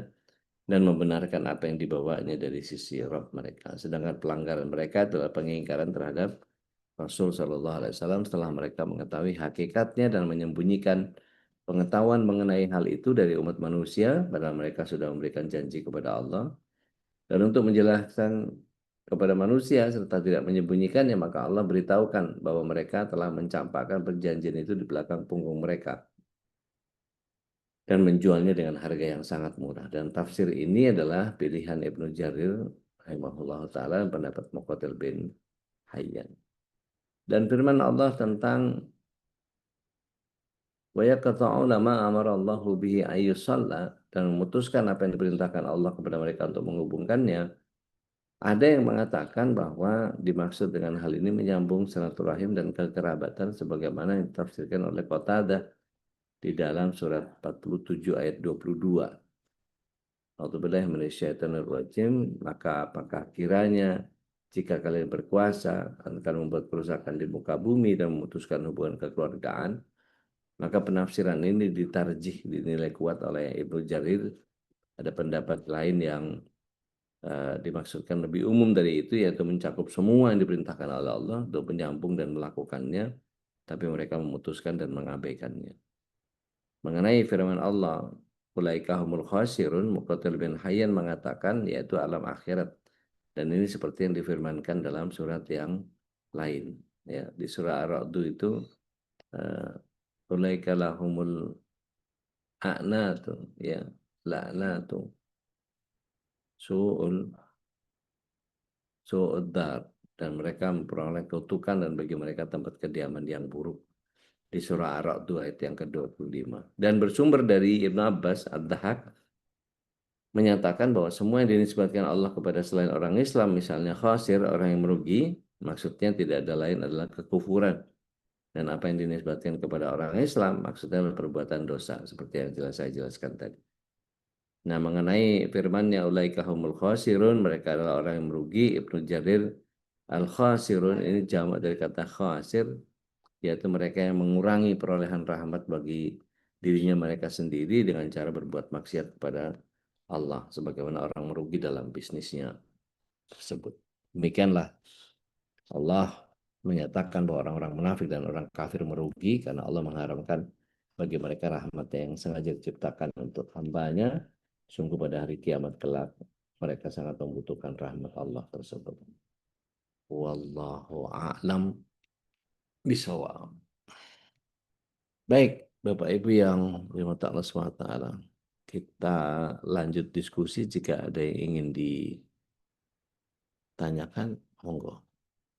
dan membenarkan apa yang dibawanya dari sisi Rabb mereka. Sedangkan pelanggaran mereka adalah pengingkaran terhadap Rasul Shallallahu Alaihi Wasallam setelah mereka mengetahui hakikatnya dan menyembunyikan pengetahuan mengenai hal itu dari umat manusia, padahal mereka sudah memberikan janji kepada Allah. Dan untuk menjelaskan kepada manusia serta tidak menyembunyikannya, maka Allah beritahukan bahwa mereka telah mencampakkan perjanjian itu di belakang punggung mereka dan menjualnya dengan harga yang sangat murah. Dan tafsir ini adalah pilihan Ibnu Jarir rahimahullah ta'ala, pendapat Muqatil bin Hayyan. Dan firman Allah tentang wa yaqta'una ma amara Allahu bihi ayyusalla, dan memutuskan apa yang diperintahkan Allah kepada mereka untuk menghubungkannya. Ada yang mengatakan bahwa dimaksud dengan hal ini menyambung silaturahim dan kekerabatan sebagaimana yang ditafsirkan oleh Qatadah di dalam surat 47 ayat 22. A'udzubillahi minasyaitonir rajim. Maka apakah kiranya jika kalian berkuasa akan membuat kerusakan di muka bumi dan memutuskan hubungan kekeluargaan? Maka penafsiran ini ditarjih, dinilai kuat oleh Ibnu Jarir. Ada pendapat lain yang dimaksudkan lebih umum dari itu, yaitu mencakup semua yang diperintahkan oleh Allah untuk menyambung dan melakukannya, tapi mereka memutuskan dan mengabaikannya. Mengenai firman Allah, ulaika humul khasirun, Muqatil bin Hayyan mengatakan yaitu alam akhirat. Dan ini seperti yang difirmankan dalam surat yang lain. Ya, di surah Ar-Ra'd itu ulaika lahumul a'natu, ya, la'natu su'ul su'uddar, dan mereka memperoleh kutukan dan bagi mereka tempat kediaman yang buruk. Di surah Ar-Ra'd ayat yang ke-25. Dan bersumber dari Ibnu Abbas Ad-Dahhak menyatakan bahwa semua yang dinisbatkan Allah kepada selain orang Islam, misalnya khasir, orang yang merugi, maksudnya tidak ada lain adalah kekufuran. Dan apa yang dinisbatkan kepada orang Islam, maksudnya adalah perbuatan dosa, seperti yang saya jelaskan tadi. Nah, mengenai firman-Nya ulaika humul khasirun, mereka adalah orang yang merugi, Ibnu Jarir al-khasirun ini jamak dari kata khasir, yaitu mereka yang mengurangi perolehan rahmat bagi dirinya mereka sendiri dengan cara berbuat maksiat kepada Allah, sebagaimana orang merugi dalam bisnisnya tersebut. Demikianlah Allah menyatakan bahwa orang-orang munafik dan orang kafir merugi karena Allah mengharamkan bagi mereka rahmat-Nya yang sengaja diciptakan untuk hamba-Nya. Sungguh pada hari kiamat kelak mereka sangat membutuhkan rahmat Allah tersebut. Wallahu a'lam bishawab. Baik, Bapak Ibu yang dirahmati Allah SWT, kita lanjut diskusi. Jika ada yang ingin ditanyakan, monggo.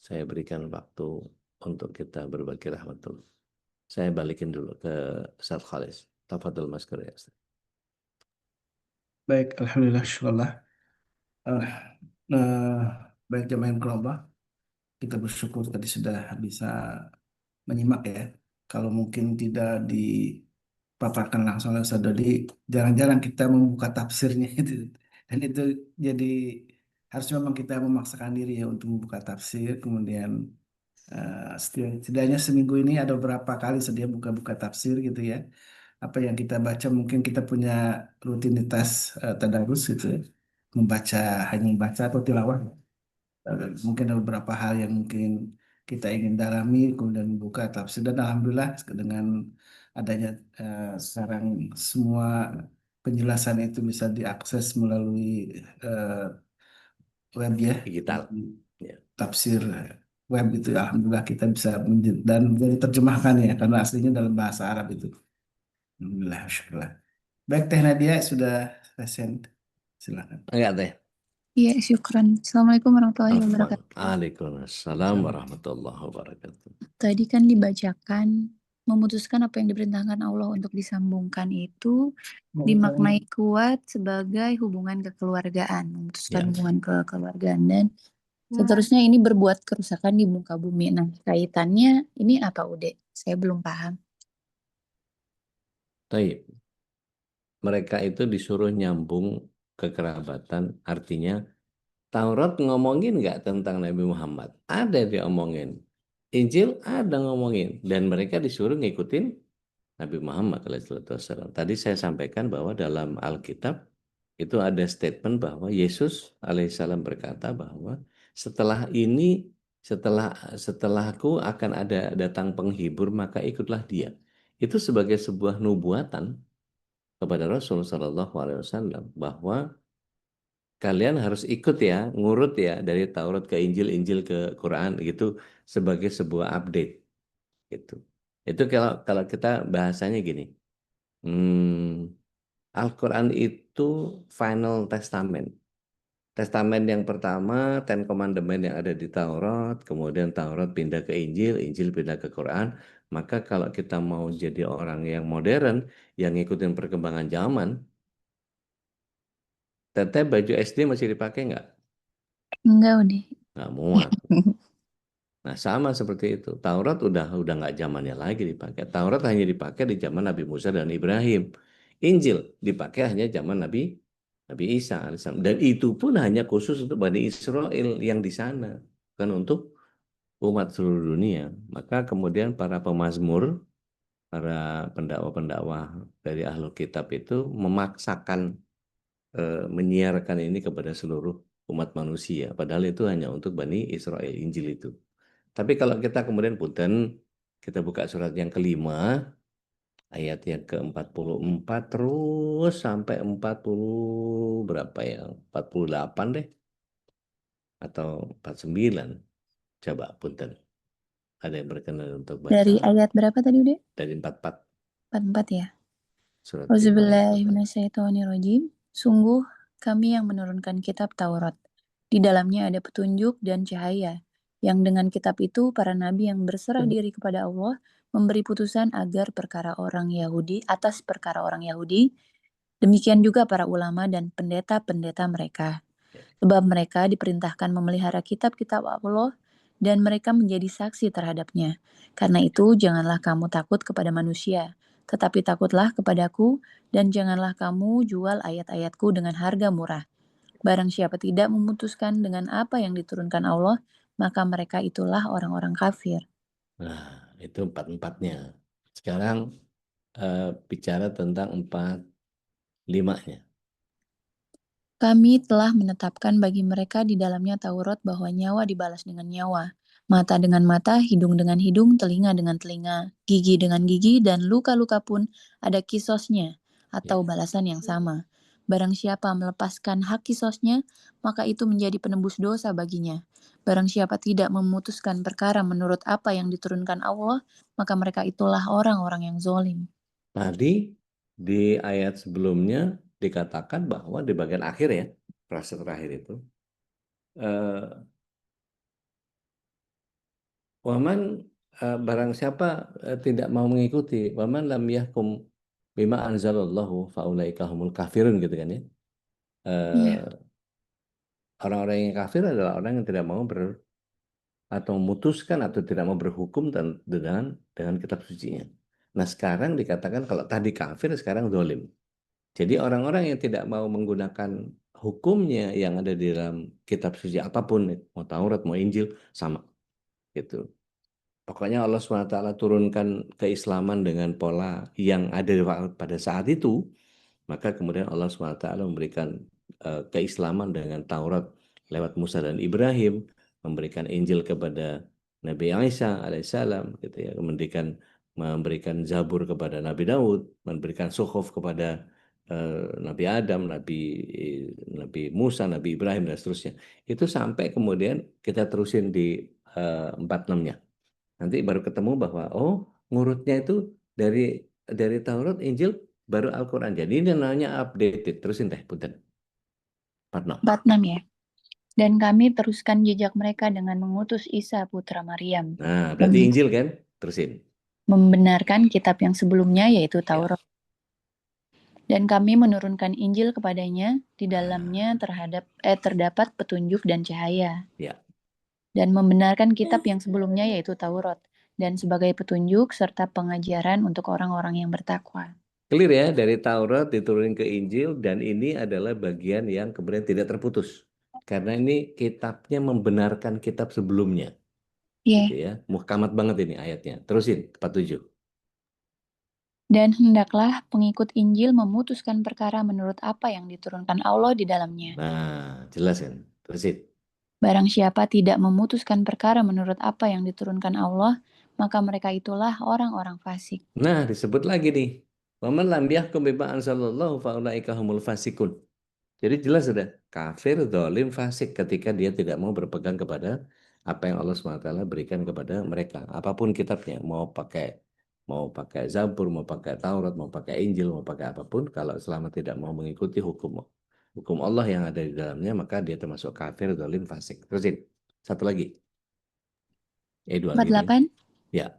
Saya berikan waktu untuk kita berbagi rahmat dulu. Saya balikin dulu ke Ustaz Khalis. Tafadhol Mas Kurya. Baik, alhamdulillah, syukurlah. Baik jemaah yang berkah, kita bersyukur tadi sudah bisa menyimak ya. Kalau mungkin tidak dipaparkan langsung oleh Ustaz Dodi, jarang-jarang kita membuka tafsirnya itu. Dan itu jadi harus memang kita memaksakan diri ya untuk membuka tafsir. Kemudian setidaknya seminggu ini ada beberapa kali sedia buka-buka tafsir gitu ya. Apa yang kita baca mungkin kita punya rutinitas tadarus gitu ya. Hanya membaca atau tilawah. Mungkin ada beberapa hal yang mungkin kita ingin dalami, kemudian membuka tafsir. Dan alhamdulillah dengan adanya sekarang semua penjelasan itu bisa diakses melalui web ya, Digital. Ya. tafsir web itu alhamdulillah kita bisa dan bisa diterjemahkan ya karena aslinya dalam bahasa Arab itu. Alhamdulillah, syukurlah. Baik Teh Nadia sudah present, silakan. Enggak Teh. Iya, syukran. Assalamualaikum warahmatullahi Afwan. wabarakatuh. Waalaikumsalam warahmatullahi wabarakatuh. Tadi kan dibacakan memutuskan apa yang diperintahkan Allah untuk disambungkan itu dimaknai kuat sebagai hubungan kekeluargaan, memutuskan Ya. hubungan kekeluargaan, dan seterusnya ini berbuat kerusakan di muka bumi. Nah, kaitannya ini apa Ude? Saya belum paham. Taib. Mereka itu disuruh nyambung kekerabatan, artinya Taurat ngomongin nggak tentang Nabi Muhammad? Ada diomongin. Injil ada ngomongin. Dan mereka disuruh ngikutin Nabi Muhammad SAW. Tadi saya sampaikan bahwa dalam Alkitab itu ada statement bahwa Yesus alaihissalam berkata bahwa setelah ini, setelahku akan ada datang penghibur, maka ikutlah dia. Itu sebagai sebuah nubuatan kepada Rasul SAW bahwa kalian harus ikut ya, ngurut ya dari Taurat ke Injil, Injil ke Quran gitu sebagai sebuah update gitu. Itu kalau kita bahasanya gini. Al-Quran itu final testament. Testament yang pertama, Ten Commandment yang ada di Taurat, kemudian Taurat pindah ke Injil, Injil pindah ke Quran. Maka kalau kita mau jadi orang yang modern, yang ngikutin perkembangan zaman, teteh baju SD masih dipakai nggak? Enggak Ude. Nggak muat. Nah sama seperti itu. Taurat udah nggak zamannya lagi dipakai. Taurat hanya dipakai di zaman Nabi Musa dan Ibrahim. Injil dipakai hanya zaman Nabi Isa alaihissalam. Dan itu pun hanya khusus untuk Bani Israel yang di sana, bukan untuk umat seluruh dunia. Maka kemudian para pemazmur, para pendakwah-pendakwah dari Ahlul Kitab itu memaksakan menyiarkan ini kepada seluruh umat manusia. Padahal itu hanya untuk Bani Israel, Injil itu. Tapi kalau kita kemudian punten, kita buka surat yang kelima, ayat yang ke-44 terus sampai 40 berapa ya? 48 deh. Atau 49. Coba punten. Ada yang berkenan untuk baca. Dari ayat berapa tadi Ude? Dari 44. 44 ya. Surat Auzubillahi minasyaitonirrajim. Sungguh kami yang menurunkan kitab Taurat Di dalamnya ada petunjuk dan cahaya, yang dengan kitab itu para nabi yang berserah diri kepada Allah memberi putusan agar perkara orang Yahudi atas perkara orang Yahudi, demikian juga para ulama dan pendeta-pendeta mereka. Sebab mereka diperintahkan memelihara kitab-kitab Allah dan mereka menjadi saksi terhadapnya. Karena itu janganlah kamu takut kepada manusia, tetapi takutlah kepadaku dan janganlah kamu jual ayat-ayatku dengan harga murah. Barang siapa tidak memutuskan dengan apa yang diturunkan Allah, maka mereka itulah orang-orang kafir. Nah, itu empat-empatnya. Sekarang bicara tentang 4-5-nya. Kami telah menetapkan bagi mereka di dalamnya Taurat bahwa nyawa dibalas dengan nyawa, mata dengan mata, hidung dengan hidung, telinga dengan telinga, gigi dengan gigi, dan luka-luka pun ada kisosnya atau balasan yang sama. Barang siapa melepaskan hak kisosnya, maka itu menjadi penebus dosa baginya. Barang siapa tidak memutuskan perkara menurut apa yang diturunkan Allah, maka mereka itulah orang-orang yang zolim. Tadi di ayat sebelumnya dikatakan bahwa di bagian akhir ya, frase terakhir itu, waman barang siapa tidak mau mengikuti, waman lam yahkum bima anzalallahu faulaika humul kafirun gitu kan ya. Orang-orang yang kafir adalah orang yang tidak mau atau memutuskan atau tidak mau berhukum dengan kitab sucinya. Nah sekarang dikatakan kalau tadi kafir sekarang zalim. Jadi orang-orang yang tidak mau menggunakan hukumnya yang ada di dalam kitab suci apapun, mau Taurat, mau Injil, sama. Gitu. Pokoknya Allah SWT turunkan keislaman dengan pola yang ada pada saat itu, maka kemudian Allah SWT memberikan keislaman dengan Taurat lewat Musa dan Ibrahim, memberikan Injil kepada Nabi Isa alaihissalam, gitu ya, memberikan Zabur kepada Nabi Daud, memberikan Suhuf kepada Nabi Adam, Nabi Musa, Nabi Ibrahim dan seterusnya. Itu sampai kemudian kita terusin di 4-6-nya. Nanti baru ketemu bahwa ngurutnya itu dari Taurat, Injil, baru Al-Quran. Jadi ini namanya updated. Terusin deh, punten. 46. 46 ya. Dan kami teruskan jejak mereka dengan mengutus Isa putra Maryam. Nah, berarti Injil kan? Terusin. Membenarkan kitab yang sebelumnya yaitu Taurat. Dan kami menurunkan Injil kepadanya, di dalamnya terdapat petunjuk dan cahaya. Ya. Dan membenarkan kitab yang sebelumnya yaitu Taurat, dan sebagai petunjuk serta pengajaran untuk orang-orang yang bertakwa. Clear ya, dari Taurat diturunin ke Injil, dan ini adalah bagian yang kemudian tidak terputus. Karena ini kitabnya membenarkan kitab sebelumnya. Iya. Gitu ya. Muhkamat banget ini ayatnya. Terusin, 47. Dan hendaklah pengikut Injil memutuskan perkara menurut apa yang diturunkan Allah di dalamnya. Nah, jelas kan? Terusin. Barang siapa tidak memutuskan perkara menurut apa yang diturunkan Allah, maka mereka itulah orang-orang fasik. Nah, disebut lagi nih. Waman lam yahkum bima anzalallahu faulaika humul fasikun. Jadi jelas sudah, kafir, zalim, fasik ketika dia tidak mau berpegang kepada apa yang Allah SWT berikan kepada mereka. Apapun kitabnya, mau pakai Zabur, mau pakai Taurat, mau pakai Injil, mau pakai apapun, kalau selama tidak mau mengikuti hukum Allah yang ada di dalamnya, maka dia termasuk kafir, zalim, fasik. Terusin. Satu lagi. 48. Ya.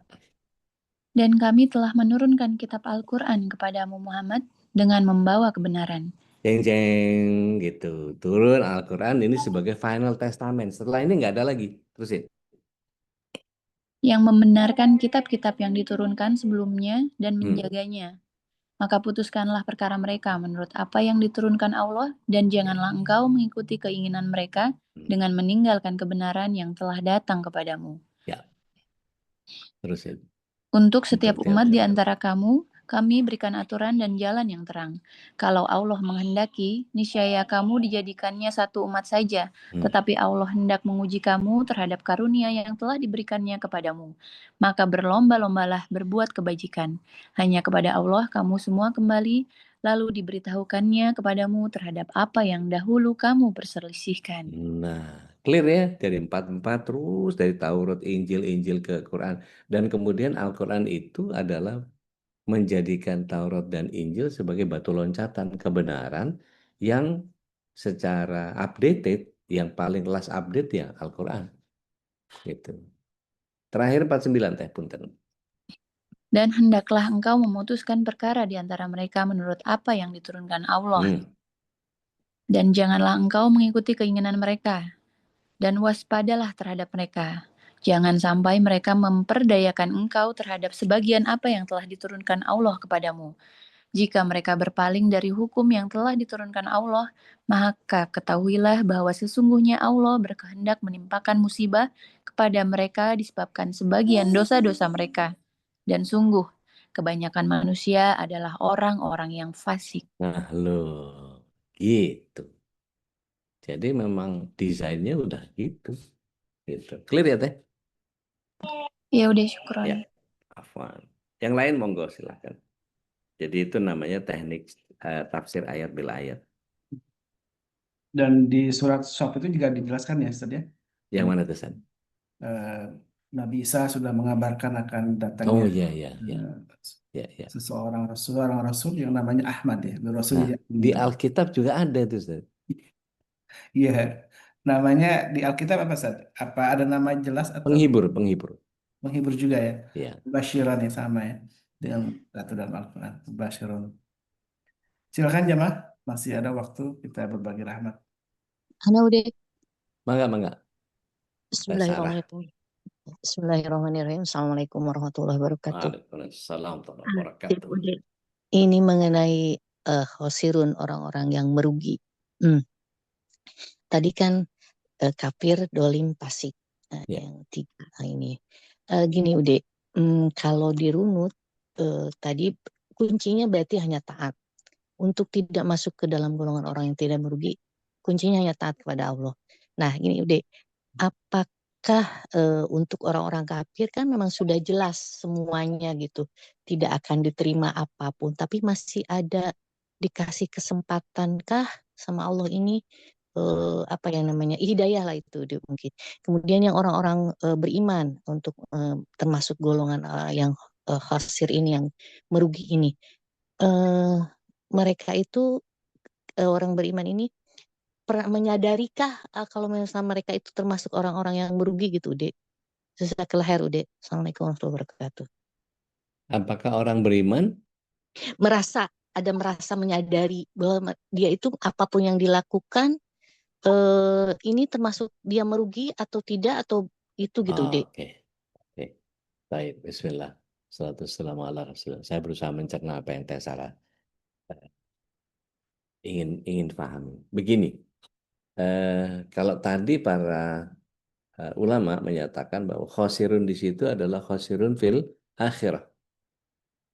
Dan kami telah menurunkan kitab Al-Quran kepadamu Muhammad dengan membawa kebenaran. Jeng-jeng gitu. Turun Al-Quran ini sebagai final testament. Setelah ini nggak ada lagi. Terusin. Yang membenarkan kitab-kitab yang diturunkan sebelumnya dan menjaganya. Maka putuskanlah perkara mereka menurut apa yang diturunkan Allah, dan janganlah engkau mengikuti keinginan mereka dengan meninggalkan kebenaran yang telah datang kepadamu. Ya. Terusin. Untuk setiap umat di antara kamu, kami berikan aturan dan jalan yang terang. Kalau Allah menghendaki, niscaya kamu dijadikannya satu umat saja. Tetapi Allah hendak menguji kamu terhadap karunia yang telah diberikannya kepadamu. Maka berlomba-lombalah berbuat kebajikan. Hanya kepada Allah kamu semua kembali, lalu diberitahukannya kepadamu terhadap apa yang dahulu kamu perselisihkan. Nah, clear ya, dari 4-4 terus, dari Taurat, Injil ke Quran. Dan kemudian Al-Quran itu adalah menjadikan Taurat dan Injil sebagai batu loncatan kebenaran yang secara updated yang paling last update ya Al-Quran. Gitu. Terakhir 49 teh punten. Dan hendaklah engkau memutuskan perkara di antara mereka menurut apa yang diturunkan Allah. Dan janganlah engkau mengikuti keinginan mereka. Dan waspadalah terhadap mereka. Jangan sampai mereka memperdayakan engkau terhadap sebagian apa yang telah diturunkan Allah kepadamu. Jika mereka berpaling dari hukum yang telah diturunkan Allah, maka ketahuilah bahwa sesungguhnya Allah berkehendak menimpakan musibah kepada mereka disebabkan sebagian dosa-dosa mereka. Dan sungguh, kebanyakan manusia adalah orang-orang yang fasik. Nah, loh, gitu. Jadi memang desainnya udah gitu. Gitu. Clear ya, Teh? Ya udah, syukron. Ya, afwan. Yang lain monggo silahkan. Jadi itu namanya teknik tafsir ayat bil ayat. Dan di surat Shop itu juga dijelaskan ya, Ustaz ya. Yang mana tuh, San? Eh, Nabi Isa sudah mengabarkan akan Oh datangnya iya, iya, iya. eh, Ya, ya. seorang rasul yang namanya Ahmad ya, Rasul Nah, di Alkitab juga ada itu, Ustaz. Iya, namanya di Alkitab apa Ustaz? Apa ada nama jelas atau Penghibur, penghibur. menghibur juga ya? Ya. Basyiran yang sama ya dengan satu dalam Al-Quran. Basyirun. Silakan jemaah, masih ada waktu kita berbagi rahmat. Halo Dek, Mangga, mangga. Sarah. Bismillahirrahmanirrahim. Bismillahirrahmanirrahim. Assalamualaikum warahmatullahi wabarakatuh. Waalaikumsalam warahmatullahi Jadi wabarakatuh. Dek, ini mengenai khosirun orang-orang yang merugi. Tadi kan kafir, dolim, fasik. Ya. Yang tiga ini. Gini Ude, kalau dirunut tadi kuncinya berarti hanya taat. Untuk tidak masuk ke dalam golongan orang yang tidak merugi, kuncinya hanya taat kepada Allah. Nah ini Ude, apakah untuk orang-orang kafir kan memang sudah jelas semuanya gitu, tidak akan diterima apapun, tapi masih ada dikasih kesempatankah sama Allah ini apa yang namanya hidayah lah itu mungkin. Kemudian yang orang-orang beriman untuk termasuk golongan yang khasir ini yang merugi ini, mereka itu orang beriman ini pernah menyadarikah kalau misalnya mereka itu termasuk orang-orang yang merugi gitu, Dek? Jazakallah khair, Dek. Assalamualaikum warahmatullahi wabarakatuh. Apakah orang beriman? Merasa menyadari bahwa dia itu apapun yang dilakukan ini termasuk dia merugi atau tidak atau itu gitu, Dek. Oke. Baik, bismillah. Salatu wassalamu ala Rasulullah. Saya berusaha mencerna apa yang Sarah ingin pahami. Begini, kalau tadi para ulama menyatakan bahwa khosirun di situ adalah khosirun fil akhirah.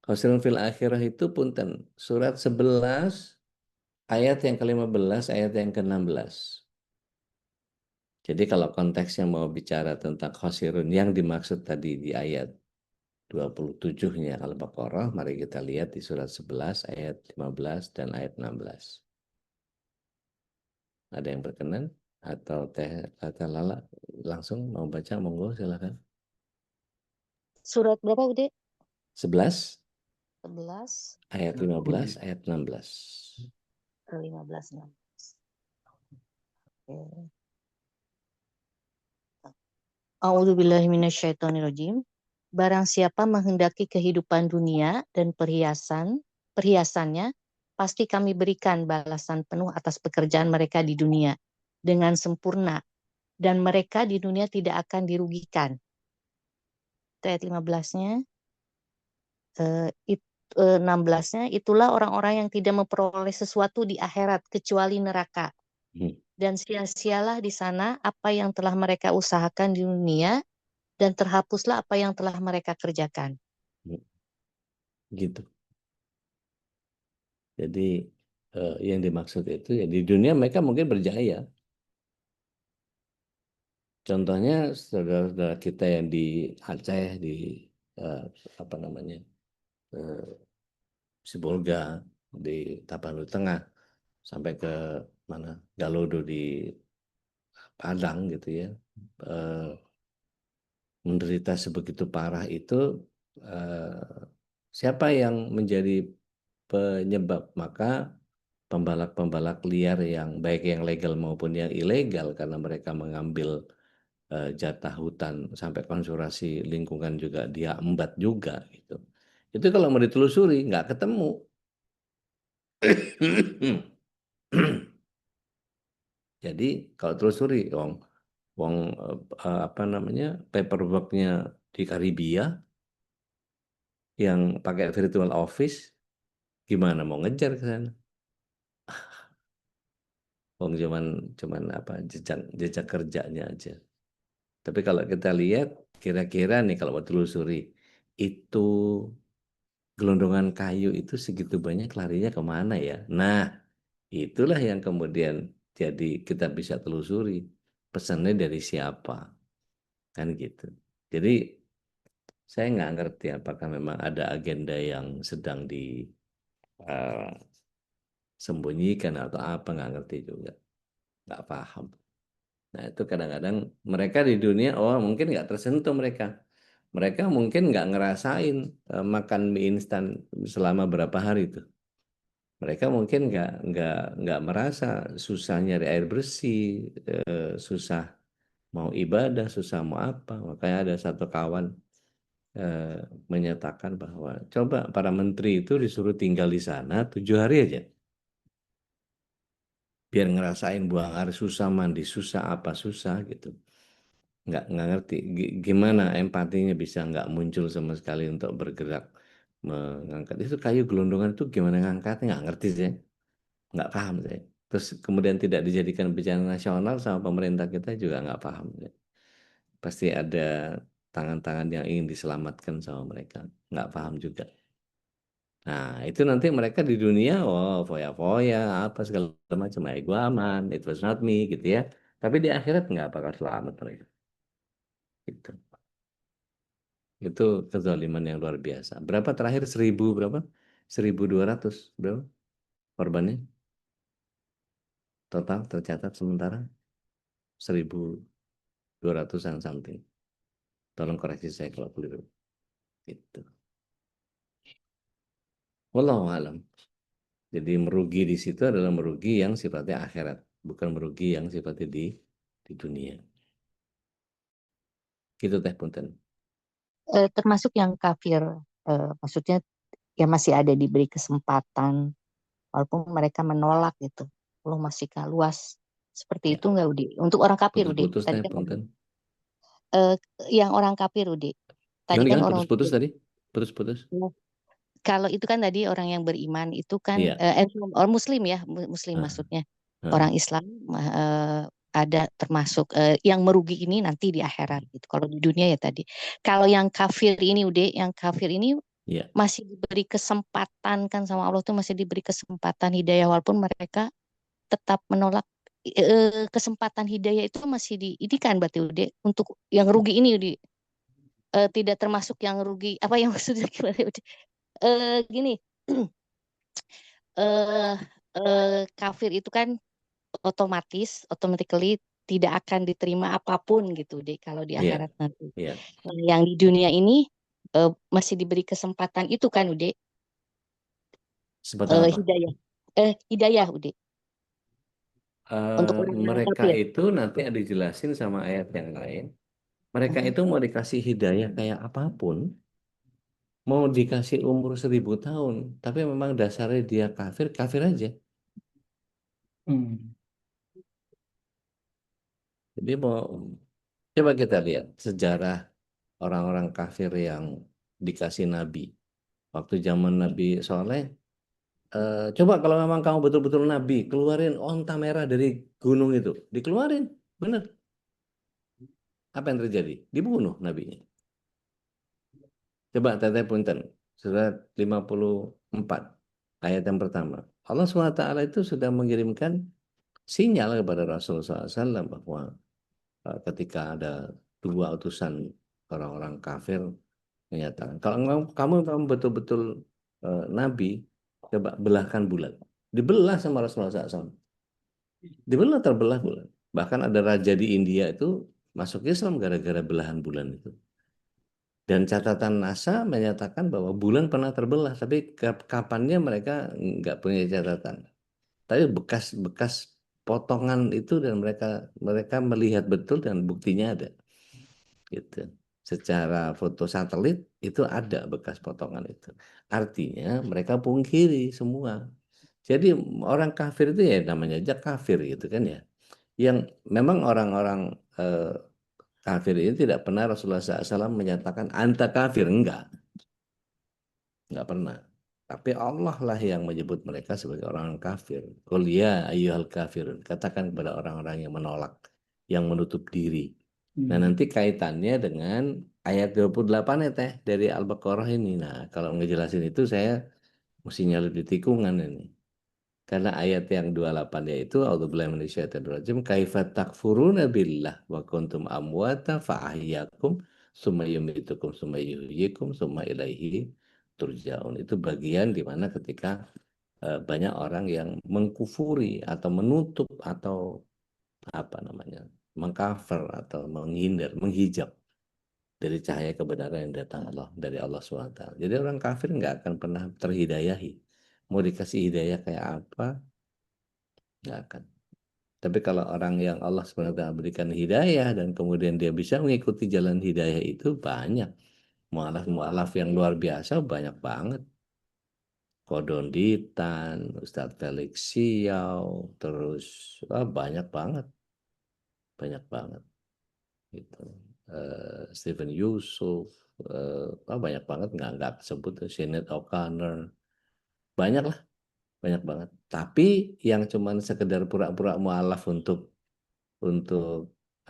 Khosirun fil akhirah itu punten surat 11 ayat yang ke-15 ayat yang ke-16. Jadi kalau konteksnya mau bicara tentang khosirun yang dimaksud tadi di ayat 27-nya Al-Baqarah, mari kita lihat di surat 11 ayat 15 dan ayat 16. Ada yang berkenan atau Teh Lala langsung mau baca, monggo silakan. Surat berapa, Dek? 11 11 ayat 15 ayat 16. 15 16. A'udzubillahi minasyaitonirrajim. Barang siapa menghendaki kehidupan dunia dan perhiasannya, pasti kami berikan balasan penuh atas pekerjaan mereka di dunia dengan sempurna, dan mereka di dunia tidak akan dirugikan. Itu ayat 15-nya. 16-nya, itulah orang-orang yang tidak memperoleh sesuatu di akhirat kecuali neraka. Dan sia-sialah di sana apa yang telah mereka usahakan di dunia, dan terhapuslah apa yang telah mereka kerjakan. Gitu. Jadi yang dimaksud itu ya di dunia mereka mungkin berjaya. Contohnya saudara-saudara kita yang di Aceh, di apa namanya, Sibolga, di Tapanuli Tengah, sampai ke mana Galodo di Padang gitu ya, menderita sebegitu parah itu, siapa yang menjadi penyebab? Maka pembalap-pembalap liar yang baik yang legal maupun yang ilegal karena mereka mengambil jatah hutan sampai konservasi lingkungan juga dia embat juga gitu. Itu kalau mau ditelusuri nggak ketemu. Jadi kalau telusuri wong apa namanya paperworknya di Karibia yang pakai virtual office gimana mau ngejar ke sana? Wong cuman apa jejak kerjanya aja. Tapi kalau kita lihat kira-kira nih kalau mau telusuri itu gelondongan kayu itu segitu banyak larinya kemana ya? Nah, itulah yang kemudian jadi kita bisa telusuri pesannya dari siapa kan gitu. Jadi saya nggak ngerti apakah memang ada agenda yang sedang disembunyikan atau apa nggak ngerti juga, nggak paham. Nah itu kadang-kadang mereka di dunia, oh mungkin nggak tersentuh mereka. Mereka mungkin nggak ngerasain makan mie instan selama berapa hari itu. Mereka mungkin nggak merasa susah nyari air bersih, susah mau ibadah, susah mau apa. Makanya ada satu kawan eh, menyatakan bahwa coba para menteri itu disuruh tinggal di sana 7 hari aja. Biar ngerasain buang air susah, mandi susah, apa susah gitu. Nggak ngerti gimana empatinya bisa nggak muncul sama sekali untuk bergerak mengangkat itu kayu gelondongan itu gimana ngangkatnya nggak ngerti sih, nggak paham saya. Terus kemudian tidak dijadikan bencana nasional sama pemerintah kita juga nggak paham ya. Pasti ada tangan-tangan yang ingin diselamatkan sama mereka, nggak paham juga. Nah itu nanti mereka di dunia oh foya-foya apa segala macam ya gua aman it was not me gitu ya, tapi di akhirat nggak bakal selamat mereka gitu. Itu kezaliman yang luar biasa. Berapa terakhir? 1000 berapa? 1200 berapa korbannya? Total tercatat sementara 1200-an something. Tolong koreksi saya kalau keliru. Itu. Wallahu alam. Jadi merugi di situ adalah merugi yang sifatnya akhirat, bukan merugi yang sifatnya di dunia. Gitu teh punten. Termasuk yang kafir, maksudnya ya masih ada diberi kesempatan walaupun mereka menolak gitu. Allah masih luas seperti Ya, itu nggak Udi? Untuk orang kafir Udi, putus-putus tadi teh kan punten. eh, yang orang kafir Udi. Tadi kan Gimana orang putus-putus tadi? Putus-putus. kalau itu kan tadi orang yang beriman itu kan Iya. orang Muslim ya, Muslim Ah, maksudnya. ah. Orang Islam ada termasuk yang merugi ini nanti di akhirat gitu. Kalau di dunia ya tadi. Kalau yang kafir ini Ude, yang kafir ini Iya. masih diberi kesempatan kan sama Allah tuh masih diberi kesempatan hidayah walaupun mereka tetap menolak kesempatan hidayah itu masih di ini kan berarti Ude untuk yang rugi ini Ude. Tidak termasuk yang rugi apa yang maksudnya gimana Ude? Gini eh kafir itu kan automatically tidak akan diterima apapun gitu deh kalau di Iya. akhirat nanti. Iya. Yang di dunia ini masih diberi kesempatan itu kan Ude Seperti apa? hidayah hidayah Ude untuk orang-orang Mereka kafir. itu nanti ada dijelasin sama ayat yang lain. Mereka itu mau dikasih hidayah kayak apapun, mau dikasih umur 1000 tahun, tapi memang dasarnya dia kafir, kafir aja. Hmm. Jadi mau coba kita lihat sejarah orang-orang kafir yang dikasih nabi. Waktu zaman Nabi Soleh, coba kalau memang kamu betul-betul nabi, keluarin onta merah dari gunung itu, dikeluarin, bener. Apa yang terjadi? Dibunuh nabinya. Coba teteh punten, surat 54 ayat yang pertama. Allah SWT itu sudah mengirimkan sinyal kepada Rasulullah SAW bahwa ketika ada 2 utusan orang-orang kafir menyatakan, kalau kamu betul-betul nabi, coba belahkan bulan. Dibelah sama Rasulullah SAW. Dibelah terbelah bulan. Bahkan ada raja di India itu masuk Islam gara-gara belahan bulan itu. Dan catatan NASA menyatakan bahwa bulan pernah terbelah, tapi kapannya mereka nggak punya catatan. Tapi bekas potongan itu dan mereka melihat betul dan buktinya ada. Gitu. Secara foto satelit itu ada bekas potongan itu. Artinya mereka pungkiri semua. Jadi orang kafir itu ya namanya aja kafir gitu kan ya. Yang memang orang-orang kafir ini tidak pernah Rasulullah SAW menyatakan anta kafir, enggak pernah. Tapi Allah lah yang menyebut mereka sebagai orang kafir. Qul ya ayyuhal kafirun, katakan kepada orang-orang yang menolak, yang menutup diri. Nah, nanti kaitannya dengan ayat 28 ya Teh dari Al-Baqarah ini. Nah, kalau ngejelasin itu saya mesti nyalip di tikungan ini. Karena ayat yang 28 yaitu a'udzubillahi minasyaitonirrajim kaifa takfuruna billah wa kuntum amwata fa ahyakum summa yumitukum summa yuhyikum summa ilaihi turja'un. Itu bagian di mana ketika banyak orang yang mengkufuri atau menutup atau apa namanya? Mengcover atau menghindar, menghijab dari cahaya kebenaran yang datang dari Allah SWT. Jadi orang kafir nggak akan pernah terhidayahi. Mau dikasih hidayah kayak apa, nggak akan. Tapi kalau orang yang Allah SWT berikan hidayah dan kemudian dia bisa mengikuti jalan hidayah itu banyak. Mu'alaf yang luar biasa banyak banget. Kodonditan, Ustadz Felix Siau, terus banyak banget. Banyak banget. Gitu. Stephen Yusuf, banyak banget nggak sebut Sinead O'Connor, banyak lah, banyak banget. Tapi yang cuman sekedar pura-pura mualaf untuk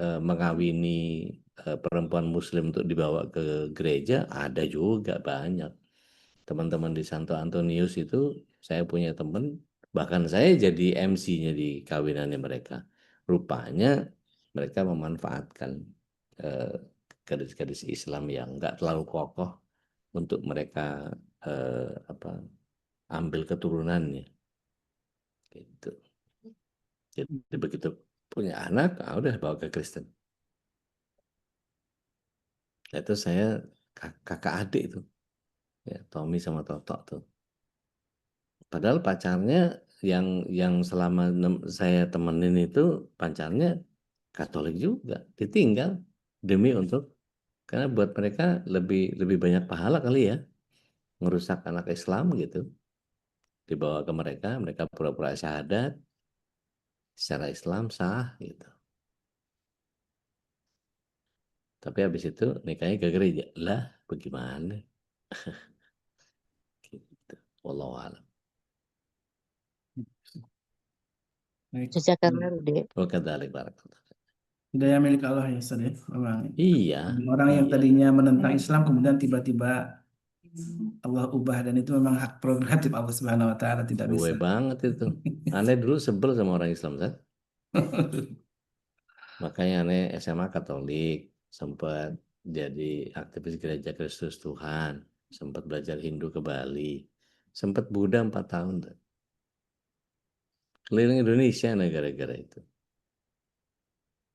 mengawini perempuan Muslim untuk dibawa ke gereja ada juga banyak. Teman-teman di Santo Antonius itu saya punya teman, bahkan saya jadi MC-nya di kawinannya mereka. Rupanya mereka memanfaatkan gadis-gadis Islam yang nggak terlalu kokoh untuk mereka ambil keturunannya. Gitu. Jadi begitu punya anak, udah bawa ke Kristen. Itu saya kakak adik itu, ya, Tommy sama Toto tuh. Padahal pacarnya yang selama saya temenin itu pacarnya Katolik juga, ditinggal demi karena buat mereka lebih banyak pahala kali ya, ngerusak anak Islam gitu, dibawa ke mereka pura-pura syahadat, secara Islam sah gitu. Tapi habis itu nikahnya ke gereja, lah bagaimana? Gitu. Wallahu a'lam. Baik. Jazakallah Ude. Wa kadzalik barakallah. Hidayah milik Allah ya Ustaz ya. Memang Iya. orang yang Iya. tadinya menentang Islam kemudian tiba-tiba Allah ubah, dan itu memang hak prerogatif Allah Subhanahu wa taala, tidak bisa. Gue banget itu. Aneh dulu sebel sama orang Islam, kan? Makanya aneh SMA Katolik, sempat jadi aktivis gereja Kristus Tuhan, sempat belajar Hindu ke Bali, sempat Buddha 4 tahun. Keliling Indonesia gara-gara itu.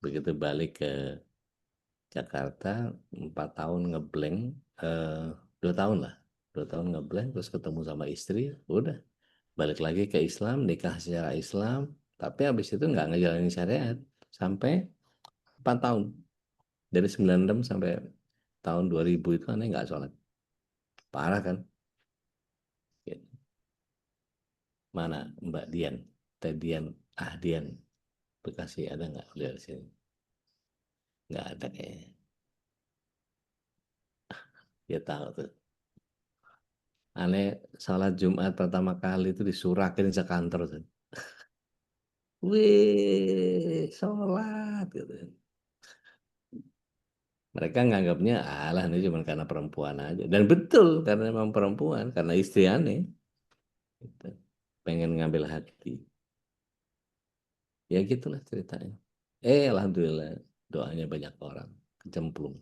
Begitu balik ke Jakarta 4 tahun ngeblank, 2 tahun lah, 2 tahun ngeblank, terus ketemu sama istri, udah balik lagi ke Islam, nikah secara Islam, tapi habis itu nggak ngejalanin syariat sampai 4 tahun, dari 96 sampai tahun 2000 itu aneh nggak sholat, parah kan? Gitu. Mana Mbak Dian, Teh Dian, Dian, Bekasi ada nggak di sini? Nggak ada kayaknya. Dia tahu tuh. Aneh sholat Jumat pertama kali itu disurakin sekantor tuh. Wih, sholat gitu. Mereka nganggapnya alah ini cuma karena perempuan aja. Dan betul karena memang perempuan, karena istri aneh. Gitu. Pengen ngambil hati. Ya gitulah ceritanya. Alhamdulillah doanya banyak orang kecemplung.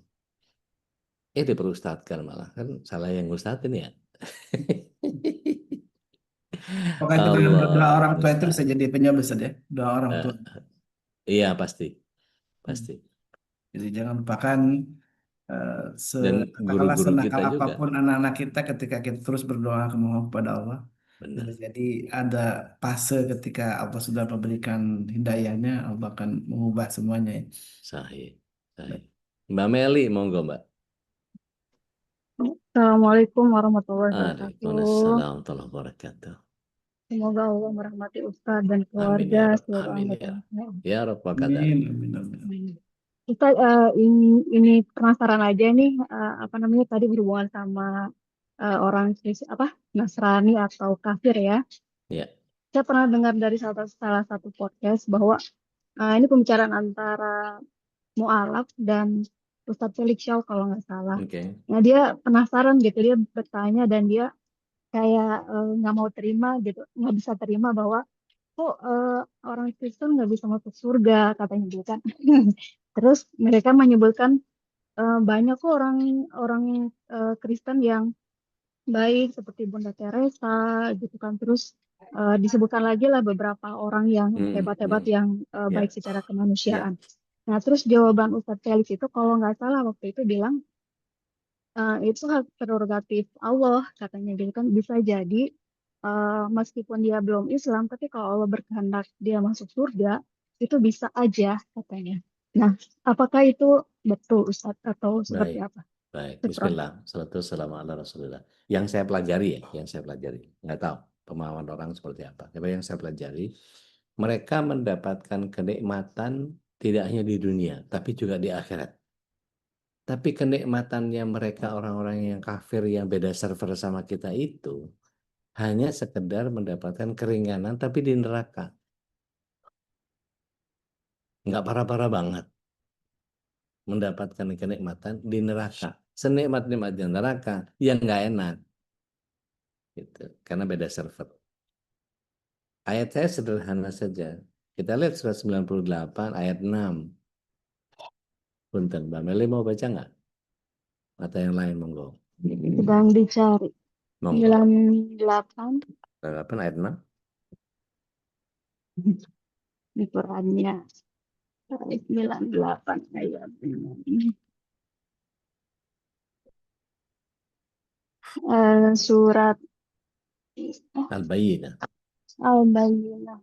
Diperustadkan malah, kan salah yang ustadin ya. Apakah itu dengan doa Allah orang tua itu bisa musta'an. jadi penyebab Ustaz ya? Doa orang tua. Iya pasti, pasti. Jadi jangan lupakan Dan katakanlah guru-guru senakal kita juga. apapun anak-anak kita, ketika kita terus berdoa memohon kepada Allah, benar. Jadi ada fase ketika Allah sudah memberikan hidayahnya, Allah akan mengubah semuanya. Sahih, sahih. Mbak Meli, monggo Mbak. Assalamualaikum warahmatullahi wabarakatuh. Waalaikumsalam warahmatullahi wabarakatuh. Semoga Allah merahmati Ustadz dan Amin keluarga ya Rabb, seluruh amin anggota. ya. Ya Rabb wa qadar. Amin, amin, amin. Amin. Ustadz, ini penasaran aja nih, apa namanya tadi berhubungan sama orang Nasrani atau kafir ya. Ya, Saya pernah dengar dari salah satu podcast bahwa ini pembicaraan antara Mu'alaf dan Ustadz Felix Shaw kalau nggak salah. oke. Nah dia penasaran gitu, dia bertanya dan dia kayak nggak mau terima gitu, nggak bisa terima bahwa kok orang Kristen nggak bisa masuk surga katanya gitu kan. Terus mereka menyebutkan banyak kok orang Kristen yang baik seperti Bunda Teresa gitu kan. Terus disebutkan lagi lah beberapa orang yang hebat-hebat yang Ya, baik secara ya. kemanusiaan. Nah terus jawaban Ustadz Felix itu kalau nggak salah waktu itu bilang itu hak prerogatif Allah katanya gitu kan, bisa jadi meskipun dia belum Islam tapi kalau Allah berkehendak dia masuk surga itu bisa aja katanya. Nah, apakah itu betul Ustadz atau seperti Baik, apa? baik. Syukron. Bismillah. Salatu wassalamu ala Rasulillah. Yang saya pelajari ya, yang saya pelajari. Nggak tahu pemahaman orang seperti apa. Tapi yang saya pelajari, mereka mendapatkan kenikmatan tidak hanya di dunia, tapi juga di akhirat. Tapi kenikmatannya mereka orang-orang yang kafir yang beda server sama kita itu hanya sekedar mendapatkan keringanan tapi di neraka. Nggak parah-parah banget mendapatkan kenikmatan di neraka. Senikmat-nikmat di neraka yang nggak enak. Gitu. Karena beda server. Ayat saya sederhana saja. Kita lihat surat 98 ayat 6. Punten, Mbak Meli mau baca nggak? Atau yang lain monggo. Sedang dicari. Monggo. 98 Ayat 6. di Qurannya. Ayat 98 ayat 6. Surat Al-Bayyinah. Al-Bayyinah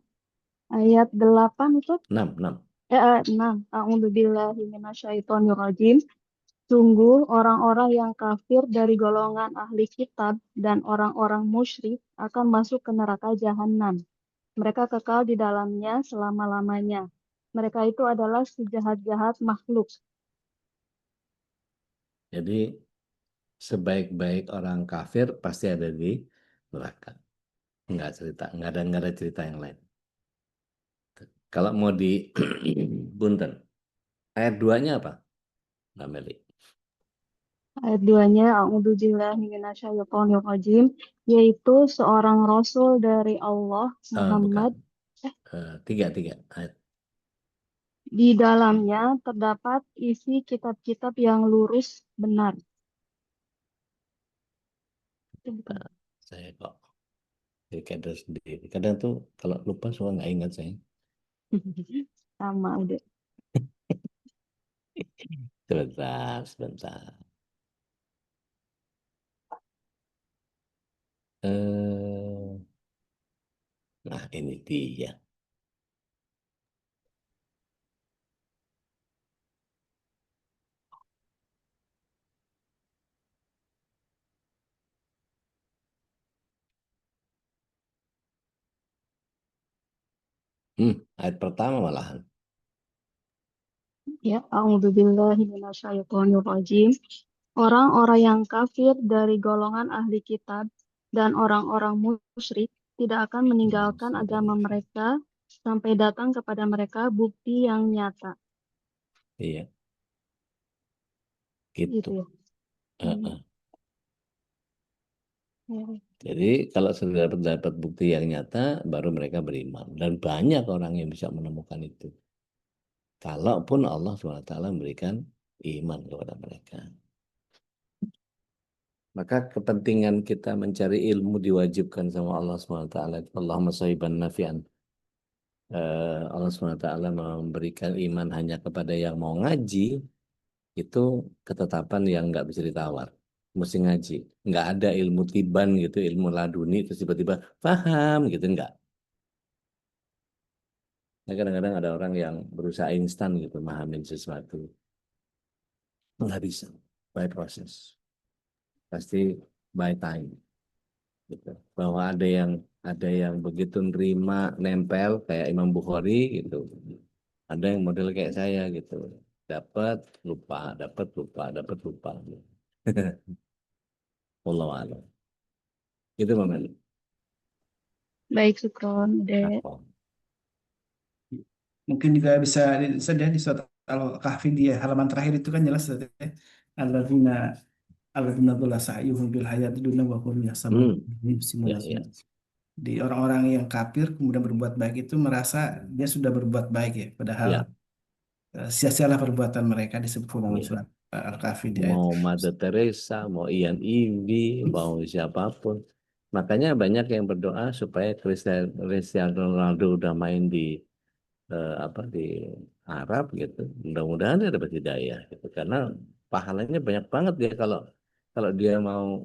ayat 8 itu 6. 6. A'udzubillahi minasyaitonirrajim. Sungguh orang-orang yang kafir dari golongan ahli kitab dan orang-orang musyrik akan masuk ke neraka jahanam. Mereka kekal di dalamnya selama-lamanya. Mereka itu adalah sejahat-jahat makhluk. Jadi sebaik-baik orang kafir pasti ada di neraka. Nggak ada cerita yang lain. Kalau mau di Bunten, ayat 2-nya apa? Mbak Meli. Ayat 2-nya A'udzubillahi minasyaitonirrajim, yaitu seorang rasul dari Allah Muhammad. Bukan. Tiga. Ayat. Di dalamnya terdapat isi kitab-kitab yang lurus benar. Itu bukan. Saya kok jadi kader sendiri. Kadang tuh kalau lupa suka nggak ingat saya. Sama udah. Sebentar. Nah ini dia. Ayat pertama malahan. Ya, A'udzubillahi minasyaitonirrajim. Orang-orang yang kafir dari golongan ahli kitab dan orang-orang musyrik tidak akan meninggalkan agama mereka sampai datang kepada mereka bukti yang nyata. Iya. Gitu Gitu. ya. Ya. Jadi kalau sudah dapat bukti yang nyata, baru mereka beriman. Dan banyak orang yang bisa menemukan itu. Kalaupun Allah SWT memberikan iman kepada mereka. Maka kepentingan kita mencari ilmu diwajibkan sama Allah SWT. Allahumma sahiban nafi'an. Allah SWT memberikan iman hanya kepada yang mau ngaji, itu ketetapan yang nggak bisa ditawar. mesti ngaji. Nggak ada ilmu tiban gitu, ilmu laduni terus tiba-tiba paham gitu, enggak. Nah, kadang-kadang ada orang yang berusaha instan gitu memahami sesuatu. Nggak bisa, by proses. Pasti by time. Gitu. Bahwa ada yang begitu nerima nempel kayak Imam Bukhari gitu. Ada yang model kayak saya gitu. Dapat lupa, dapat lupa, dapat lupa. Wallahu a'lam. Itu momen. Baik, syukron, Dek. Apa? Mungkin juga bisa di surat Al-Kahfi di halaman terakhir itu kan jelas ya. Alladzina dhalla sa'yuhum bil hayati dunya wa hum yahsabuna Ya, ya. Di orang-orang yang kafir kemudian berbuat baik itu merasa dia sudah berbuat baik ya, padahal Ya. sia-sialah perbuatan mereka disebut dalam Ya. surat Al-Kahfi di ayat. Mau Mother Teresa, mau Ian Ivy, mau siapapun. Makanya banyak yang berdoa supaya Cristiano Ronaldo udah main di di Arab gitu. Mudah-mudahan dia dapat hidayah gitu. Karena pahalanya banyak banget dia kalau dia mau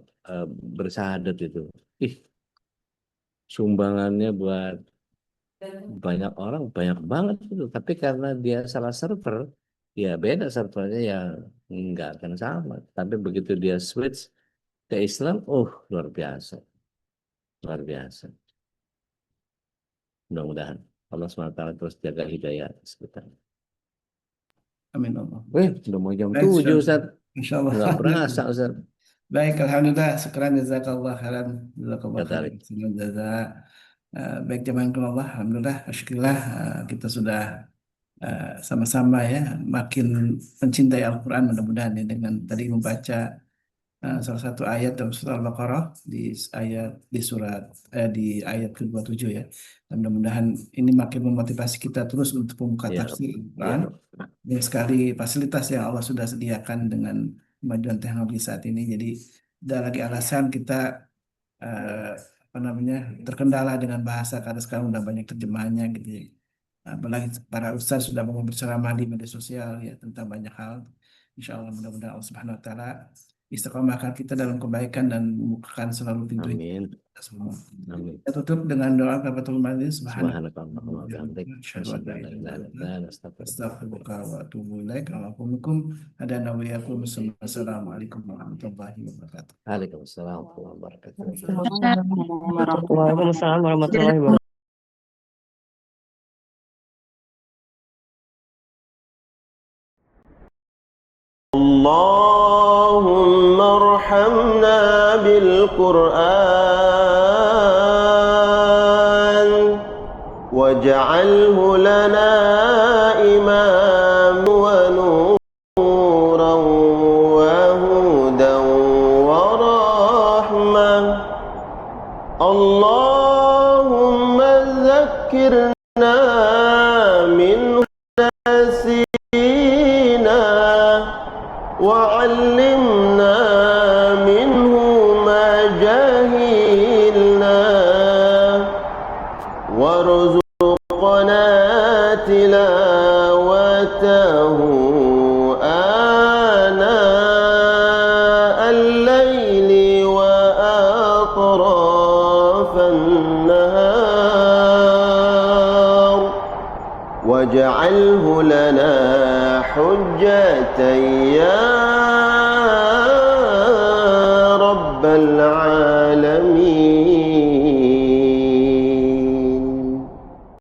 bersyahadat itu. Sumbangannya buat banyak orang banyak banget itu. Tapi karena dia salah server, ya beda servernya ya nggak akan sama. Tapi begitu dia switch ke Islam, luar biasa. Luar biasa. Mudah-mudahan Allah SWT terus jaga hidayah sekitar. Amin Allah. Udah mau jam Baik, 7 Ustaz. Insya Allah. Nggak berasa Ustaz. Baik, alhamdulillah. Sekarang jazakallah khairan. Jazakallah Ya, khairan. Baik, jemaah Allah. Alhamdulillah. Alhamdulillah kita sudah sama-sama ya makin mencintai Al-Quran, mudah-mudahan ya, dengan tadi membaca salah satu ayat dalam surah Al-Baqarah di ayat ke-27 ya. Dan mudah-mudahan ini makin memotivasi kita terus untuk membuka Ya, tafsir ya. Al-Quran. Dan sekali fasilitas yang Allah sudah sediakan dengan kemajuan teknologi saat ini, jadi tidak lagi alasan kita terkendala dengan bahasa karena sekarang udah banyak terjemahannya gitu ya. Apalagi para ustaz sudah mau berceramah di media sosial ya tentang banyak hal. Insya Allah mudah-mudahan Allah Subhanahu Wa Taala istiqomahkan kita dalam kebaikan dan membukakan selalu pintu Amin. kita semua. Amin. Kita tutup dengan doa kafatul majlis. Subhanakallahumma wa bihamdika asyhadu an la ilaha illa anta Astaghfiruka wa atubu ilaik. Allahumma hadana wa iyyakum. Assalamualaikum warahmatullahi wabarakatuh. Waalaikumsalam warahmatullahi wabarakatuh. Waalaikumsalam warahmatullahi wabarakatuh. اللهم ارحمنا بالقرآن واجعله لنا إماما ونورا وهدى ورحمة. اللهم ذكرنا منه نسينا وعلمنا منه ما جهلنا وارزقنا تلاوته آناء الليل وأطراف النهار واجعله لنا حجة يا رب العالمين.